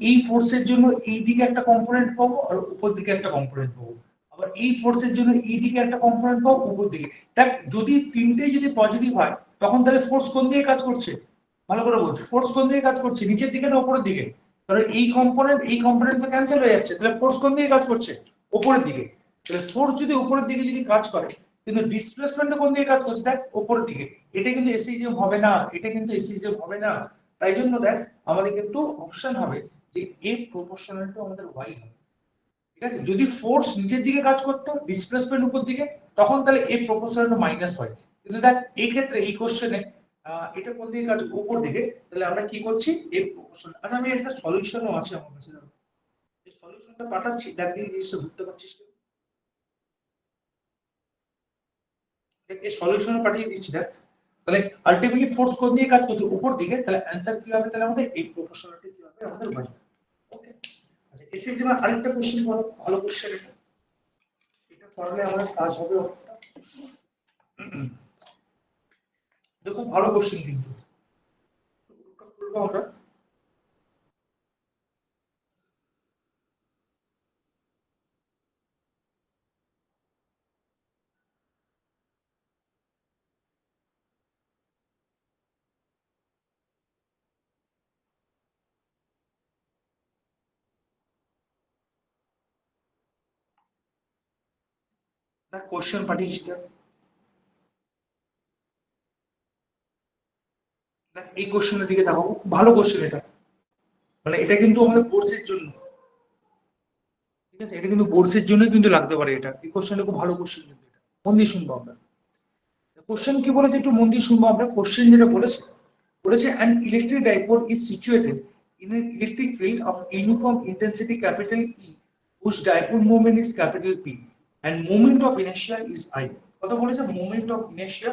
A: এই ফোর্সের জন্য এই দিকে একটা কম্পোনেন্ট পাবো আর উপর দিকে একটা কম্পোনেন্ট পাবো, আবার এই ফোর্সের জন্য এই দিকে একটা কম্পোনেন্ট পাবো উপর দিকে। দেখ যদি তিনটেই যদি পজিটিভ হয় তখন তাহলে ফোর্স কোন দিকে কাজ করছে, ভালো করে বলছো, ফোর্স কোন দিকে কাজ করছে, নিচের দিকে না উপরের দিকে? কারণ এই কম্পোনেন্ট তো ক্যান্সেল হয়ে যাচ্ছে, তাহলে ফোর্স কোন দিকে কাজ করছে, উপরের দিকে। তাহলে ফোর্স যদি উপরের দিকে যদি কাজ করে, কিন্তু ডিসপ্লেসমেন্ট কোন দিকে কাজ করছে, দেখ উপরের দিকে। এটা কিন্তু এসইজেম হবে না, এটা কিন্তু এসইজেম হবে না। তাই জন্য দেখ আমাদের কিন্তু অপশন হবে যে এ প্রপোর্শনাল টু আমাদের ওয়াই হবে। ঠিক আছে, যদি ফোর্স নিচের দিকে কাজ করতো, ডিসপ্লেসমেন্ট উপর দিকে, তখন তাহলে এ প্রপোর্শনাল টু মাইনাস হয়। কিন্তু দেখ এই ক্ষেত্রে এই কোশ্চেনে এটা কোন দিকে কাজ, উপর দিকে, তাহলে আমরা কি করছি এ প্রপোর্শনাল। আচ্ছা আমি একটা সলিউশনও আছে আমার কাছে, এই সলিউশনটা পাঠাচ্ছি, দেখ এই জিনিসটা বুঝতে পারছিস কি? এই সলিউশন পাঠিয়ে দিচ্ছি দেখ। তাহলে আলটিমেটলি ফোর্স কোন দিকে কাজ করছে, উপর দিকে, তাহলে অ্যানসার কি হবে, তাহলে আমাদের এই প্রপোর্শনালিটি কি হবে আমাদের ওয়াই। ওকে, আচ্ছা এসে যে আরেকটা কোশ্চেন করো, ভালো কোশ্চেন এটা, এটা করলে আমাদের কাজ হবে অনেকটা। দেখো ভালো কোশ্চেন কিন্তু আমরা দেখ কোশ্চেন পাঠিয়েছি দেখ। দেখ এই কোশ্চেনের দিকে দেখো, ভালো কোশ্চেন এটা, মানে এটা কিন্তু আমাদের কোর্সের জন্য, ঠিক আছে, এটা কিন্তু বোর্ডসের জন্য কিন্তু লাগতে পারে। এটা এই কোশ্চেনটা খুব ভালো কোশ্চেন, কিন্তু এটা মন দিয়ে শুনবো আমরা। কোশ্চেন কি বলেছে একটু মন দিয়ে শুনবো আমরা। কোশ্চেন যেটা বলেছে, বলেছে an electric dipole is situated in an electric field of uniform intensity capital E whose dipole moment is capital P and moment of inertia is I। কথা বলেছে moment of inertia,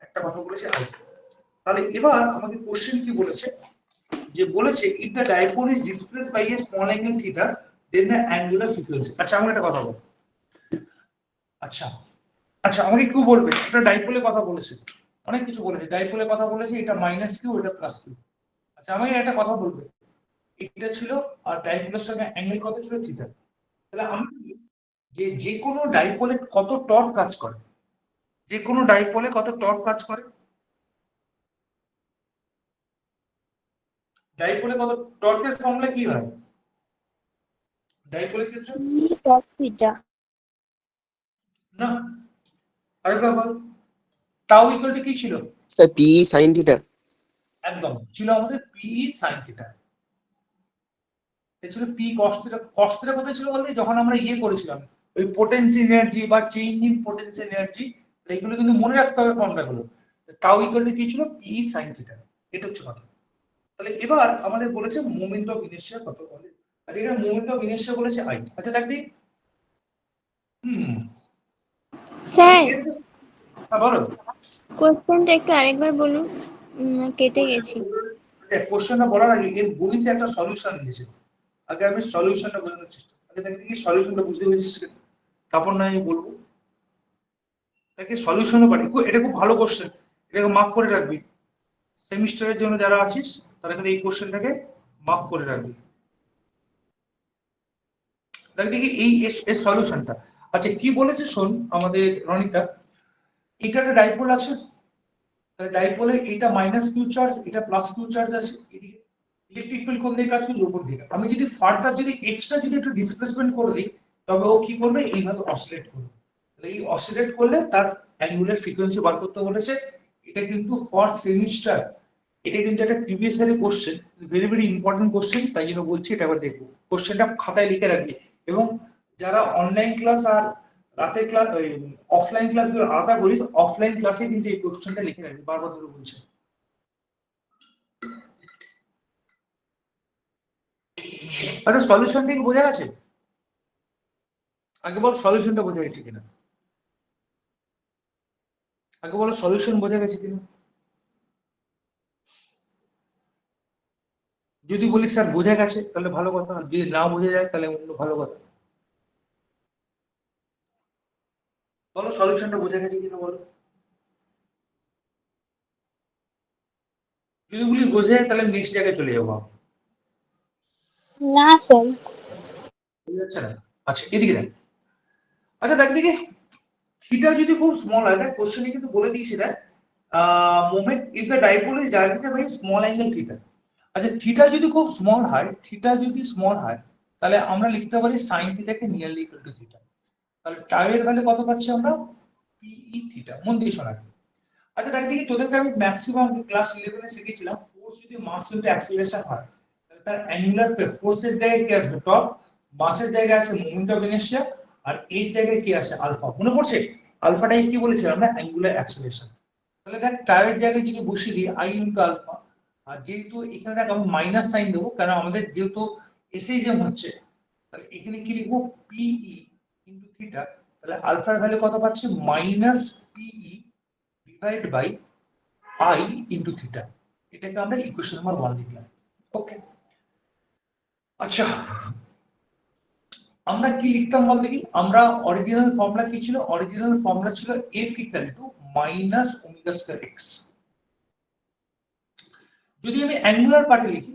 A: একটা কথা বলেছে I। তাহলে এবার আমাদের কোশ্চেন কি বলেছে, যে বলেছে if the dipole is displaced by a small angle theta then the angular frequency। আচ্ছা আমরা একটা কথা বলবো, আচ্ছা আচ্ছা আমাকে কেউ বলবে একটা ডাইপোলের কথা বলেছে, অনেক কিছু বলেছে, ডাইপোলের কথা বলেছে, এটা মাইনাস কিউ এটা প্লাস কিউ। আচ্ছা আমাকে একটা কথা বলবে, এটা ছিল আর ডাইপোলের সঙ্গে অ্যাঙ্গেল কত ছিল, থিটা। তাহলে আমি যে যে কোনো ডাইপোলে কত টর্ক কাজ করে, যে কোনো ডাইপোলে কত টর্ক কাজ করে, ডাইপোলে কত টর্কের ফর্মুলা কি হয় ডাইপোলের ক্ষেত্রে?
B: E cos theta।
A: না আরেকবার বল, টাউ ইকুয়াল টু কি ছিল?
G: Sir P sine theta.
A: একদম ছিল আমাদের পি সাইন থিটা। ছিল P cos theta. Cos theta কোথায় ছিল বলতে, যখন আমরা ইয়ে করেছিলাম ওই পোটেনশিয়াল এনার্জি বা চেঞ্জ ইন পোটেনশিয়াল এনার্জি, এইগুলো কিন্তু মনে রাখতে হবে ফর্মুলাগুলো। টাউ ইকুয়াল টু কি ছিল, পি সাইন থিটা, এটা হচ্ছে কথা। তাহলে এবার আমাদের বলেছে মোমেন্ট অফ ইনার্শিয়া কত বলে, আর এটা মোমেন্ট অফ ইনার্শিয়া বলেছে আই। আচ্ছা দেখ দি
B: স্যার
A: হ্যাঁ বলো।
B: কোশ্চেনটা একটু আরেকবার বলুন, কেটে গেছি।
A: কোশ্চেনটা বলার আগে এর গণিতে একটা সলিউশন দিয়েছে, আগে আমি সলিউশনটা বোঝানোর চেষ্টা করি। আগে দেখ দেখি সলিউশনটা বুঝতে পেরেছিস কিনা, তারপর না আমি বলবো। তাকে সলিউশনও পারি, এটা খুব ভালো কোশ্চেন, এটাকে মার্ক করে রাখবি। সেমিস্টারের জন্য যারা আছিস তারা কিন্তু এই কোশ্চেনটাকে মার্ক করে রাখবি। দেখ দেখি এই এর সলিউশনটা। আচ্ছা কি বলেছে শোন আমাদের রনিতা, এটা একটা ডাইপোল আছে, তাহলে ডাইপোলে এটা মাইনাস কিউ চার্জ, এটা প্লাস কিউ চার্জ আছে, এদিকে ইলেকট্রিক ফিল্ড কোন দিকে কাজ করবে, উপর দিকে। আমি যদি ফার্দার যদি এক্সট্রা যদি একটু ডিসপ্লেসমেন্ট করে দিই, তবে ও কি করবে, এইভাবে অসিলেট করবে। তাহলে এই অসিলেট করলে তার অ্যাঙ্গুলার ফ্রিকোয়েন্সি বার করতে বলেছে। এটা কিন্তু ফর সেমিস্টার, এটা কিন্তু একটা প্রিভিয়াস ইয়ারের question, very very important question, তাই জন্য বলছি এটা আবার দেখবো। কোশ্চেনটা খাতায় লিখে রাখবি, এবং যারা অনলাইন ক্লাস আর রাতের ক্লাস অফলাইন ক্লাসগুলো আলাদা করি, অফলাইন ক্লাসে কিন্তু এই কোশ্চেনটা লিখে রাখবি, বারবার ধরে বলছি। আচ্ছা সলিউশনটা কি বোঝা গেছে? আগে বল সলিউশনটা বোঝা গেছে কিনা, আগে বলো সলিউশন বোঝা গেছে কিনা। যদি বলিস স্যার বোঝা গেছে তাহলে ভালো কথা, যদি না বোঝা যায় তাহলে অন্য ভালো কথা। বলো সলিউশনটা বোঝা গেছে কিনা বলো। যদি বলি বোঝা যায় তাহলে নেক্সট জায়গায় চলে যাবো।
E: না স্যার।
A: বোঝা যাচ্ছে না? আচ্ছা এদিকে দেখ, আচ্ছা দেখ দেখি থিটা যদি খুব স্মল হয়, দেখ কোশ্চেনে কিন্তু বলে দিয়েছি দেখ moment if the dipole is directed by small angle theta. আচ্ছা থিটা যদি খুব স্মল হয়, থিটা যদি স্মল হয় তাহলে আমরা লিখতে পারি সাইন থিটাকে নিয়ারলি ইকুয়াল টু থিটা। তাহলে টাইয়ের ভ্যালু কত পাচ্ছি আমরা? PE theta. মন দিয়ে শোনা। আচ্ছা দেখ দেখি তোদেরকে আমি ম্যাক্সিমাম ক্লাস 11 এ শিখেছিলাম ফোর্স যদি মাস ইনটু অ্যাক্সিলারেশন হয় তাহলে তার অ্যাঙ্গুলার ফোর্সের জায়গায় কি আসবে? টর্ক। মাসের জায়গায় আছে মোমেন্ট অফ ইনার্শিয়া, আর এর জায়গায় কি আসে? আলফা। মনে পড়ছে আলফাটাই কি বলেছিলাম আমরা? Angular acceleration. তাহলে দেখ টাইয়ের জায়গায় যদি বসিয়ে দিই আই ইনটু আলফা, আর যেহেতু এখানে দেখ আমি মাইনাস সাইন দেবো কারণ আমাদের যেহেতু এসএইচএম হচ্ছে, তাহলে এখানে কি লিখবো? PE into theta. তাহলে আলফার ভ্যালু কত পাচ্ছি? Minus PE divide by I into theta. এটাকে আমরা ইকুয়েশন নাম্বার 1 লিখলাম। ওকে আচ্ছা আমরা কি লিখতাম বল দেখি? আমরা অরিজিনাল ফর্মুলা কি ছিল? অরিজিনাল ফর্মুলা ছিল F equal to minus omega square x. যদি আমি অ্যাঙ্গুলার পার্টে লিখি,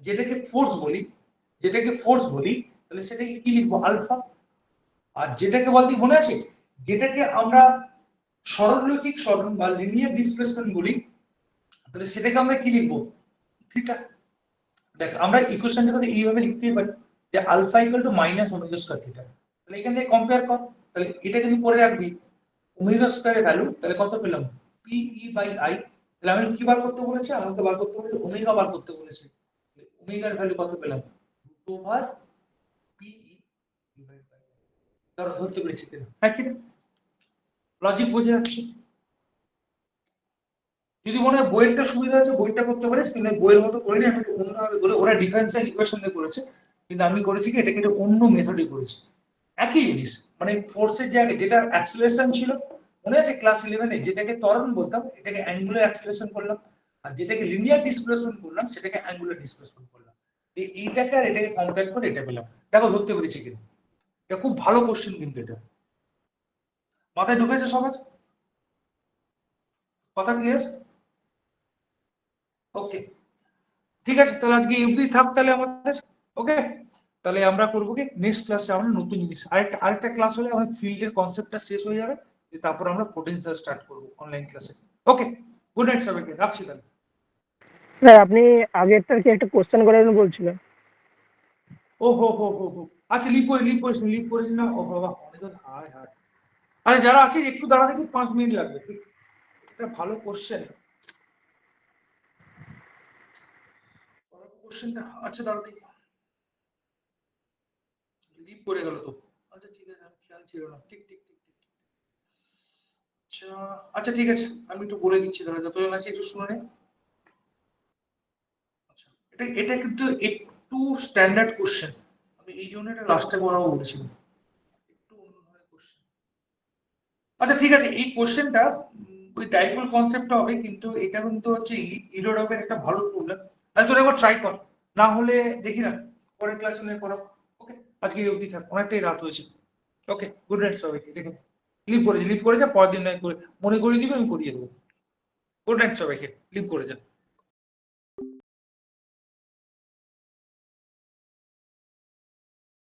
A: যেটাকে ফোর্স বলি, যেটাকে ফোর্স বলি, তাহলে সেটাকে কি লিখবো? আলফা। আর যেটাকে বলতে মনে আছে, যেটাকে আমরা সরলরৈখিক সরণ বা লিনিয়ার ডিসপ্লেসমেন্ট বলি, তাহলে সেটাকে আমরা কি লিখবো? থিটা। দেখ আমরা ইকুয়েশনটাকে এইভাবে লিখতেই পারি যে alpha equal to minus omega square theta. তাহলে এখান থেকে কম্পেয়ার কর, তাহলে এটা যদি করে রাখবি ওমেগা স্কয়ারের ভ্যালু, তাহলে কত পেলাম? পিই বাই আই। তাহলে আমি কি বার করতে বলেছি? আমাকে বার করতে বলেছে ওমেগা বার করতে বলেছে। ওমেগার ভ্যালু কত পেলাম? Root over PE divide by. তাহলে ধরতে পেরেছি কিনা? হ্যাঁ কিনা? লজিক বোঝা যাচ্ছে? যদি মনে হয় বইয়েরটা সুবিধা আছে বইটা করতে পারিস, কিন্তু বইয়ের মতো করে আমি অন্যভাবে বলে, ওরা ডিফারেন্সিয়াল ইকুয়েশন দিয়ে করেছে, কিন্তু আমি করেছি কি এটাকে একটা অন্য মেথডে করেছি। একই জিনিস মানে ফোর্সের জায়গায় যেটা অ্যাক্সিলারেশন ছিল মনে আছে ক্লাস 11 এ, যেটাকে ত্বরণ বলতাম এটাকে অ্যাঙ্গুলার অ্যাক্সিলারেশন করলাম, আর যেটাকে লিনিয়ার ডিসপ্লেসমেন্ট করলাম সেটাকে অ্যাঙ্গুলার ডিসপ্লেসমেন্ট করলাম। এইটাকে আর এটাকে কম্পেয়ার করে এটা পেলাম। দেখো ধরতে পেরেছি কিনা? এটা খুব ভালো কোশ্চেন কিন্তু, এটা মাথায় ঢুকেছে সবার? কথা ক্লিয়ার? ওকে ঠিক আছে, তাহলে আজকে এমনি থাক তাহলে আমাদের। ওকে তাহলে আমরা করবো কি নেক্সট ক্লাসে আমরা নতুন জিনিস আরেকটা ক্লাস হলে আমাদের ফিল্ডের কনসেপ্টটা শেষ হয়ে যাবে, তারপর আমরা পোটেনশিয়াল স্টার্ট করবো অনলাইন ক্লাসে। ওকে গুড নাইট সবাইকে, রাখছি তাহলে।
F: স্যার আপনি আগেরটার কি একটা কোশ্চেন করাবেন বলছিলেন?
A: ও হো আচ্ছা লিভ করেছি না? ও বাবা অনেক হায় হায়। আচ্ছা যারা আছে একটু দাঁড়া দেখি, 5 মিনিট লাগবে। ঠিক এটা ভালো কোশ্চেন কোশ্চেনটা। আচ্ছা দাঁড়া দেখি, লিভ করে গেল তো। আচ্ছা ঠিক আছে, আমি খেয়াল ছিল না। ঠিক ঠিক ঠিক ঠিক আচ্ছা আচ্ছা ঠিক আছে, আমি একটু বলে দিচ্ছি তাহলে যতজন আছে একটু শুনে নে। আচ্ছা এটা এটা কিন্তু একটু স্ট্যান্ডার্ড কোশ্চেন, আমি এই জন্য এটা লাস্টে করাবো বলেছিলাম, একটু অন্য ধরনের কোশ্চেন। আচ্ছা ঠিক আছে, এই কোশ্চেনটা ওই ডাইপোল কনসেপ্টটা হবে, কিন্তু এটা কিন্তু হচ্ছে ইরোডবের একটা ভালো প্রবলেম। আচ্ছা তোরা একবার ট্রাই কর, না হলে দেখি না পরের ক্লাসে নিয়ে করাবো। ওকে আজকে এই অবধি থাক, অনেকটাই রাত হয়েছে। ওকে গুড নাইট সবাইকে। দেখে লিভ করে যা, পরের দিন নয় করে মনে করিয়ে দিবে, আমি করিয়ে দেবো। গুড নাইট সবাইকে, লিভ করে যা।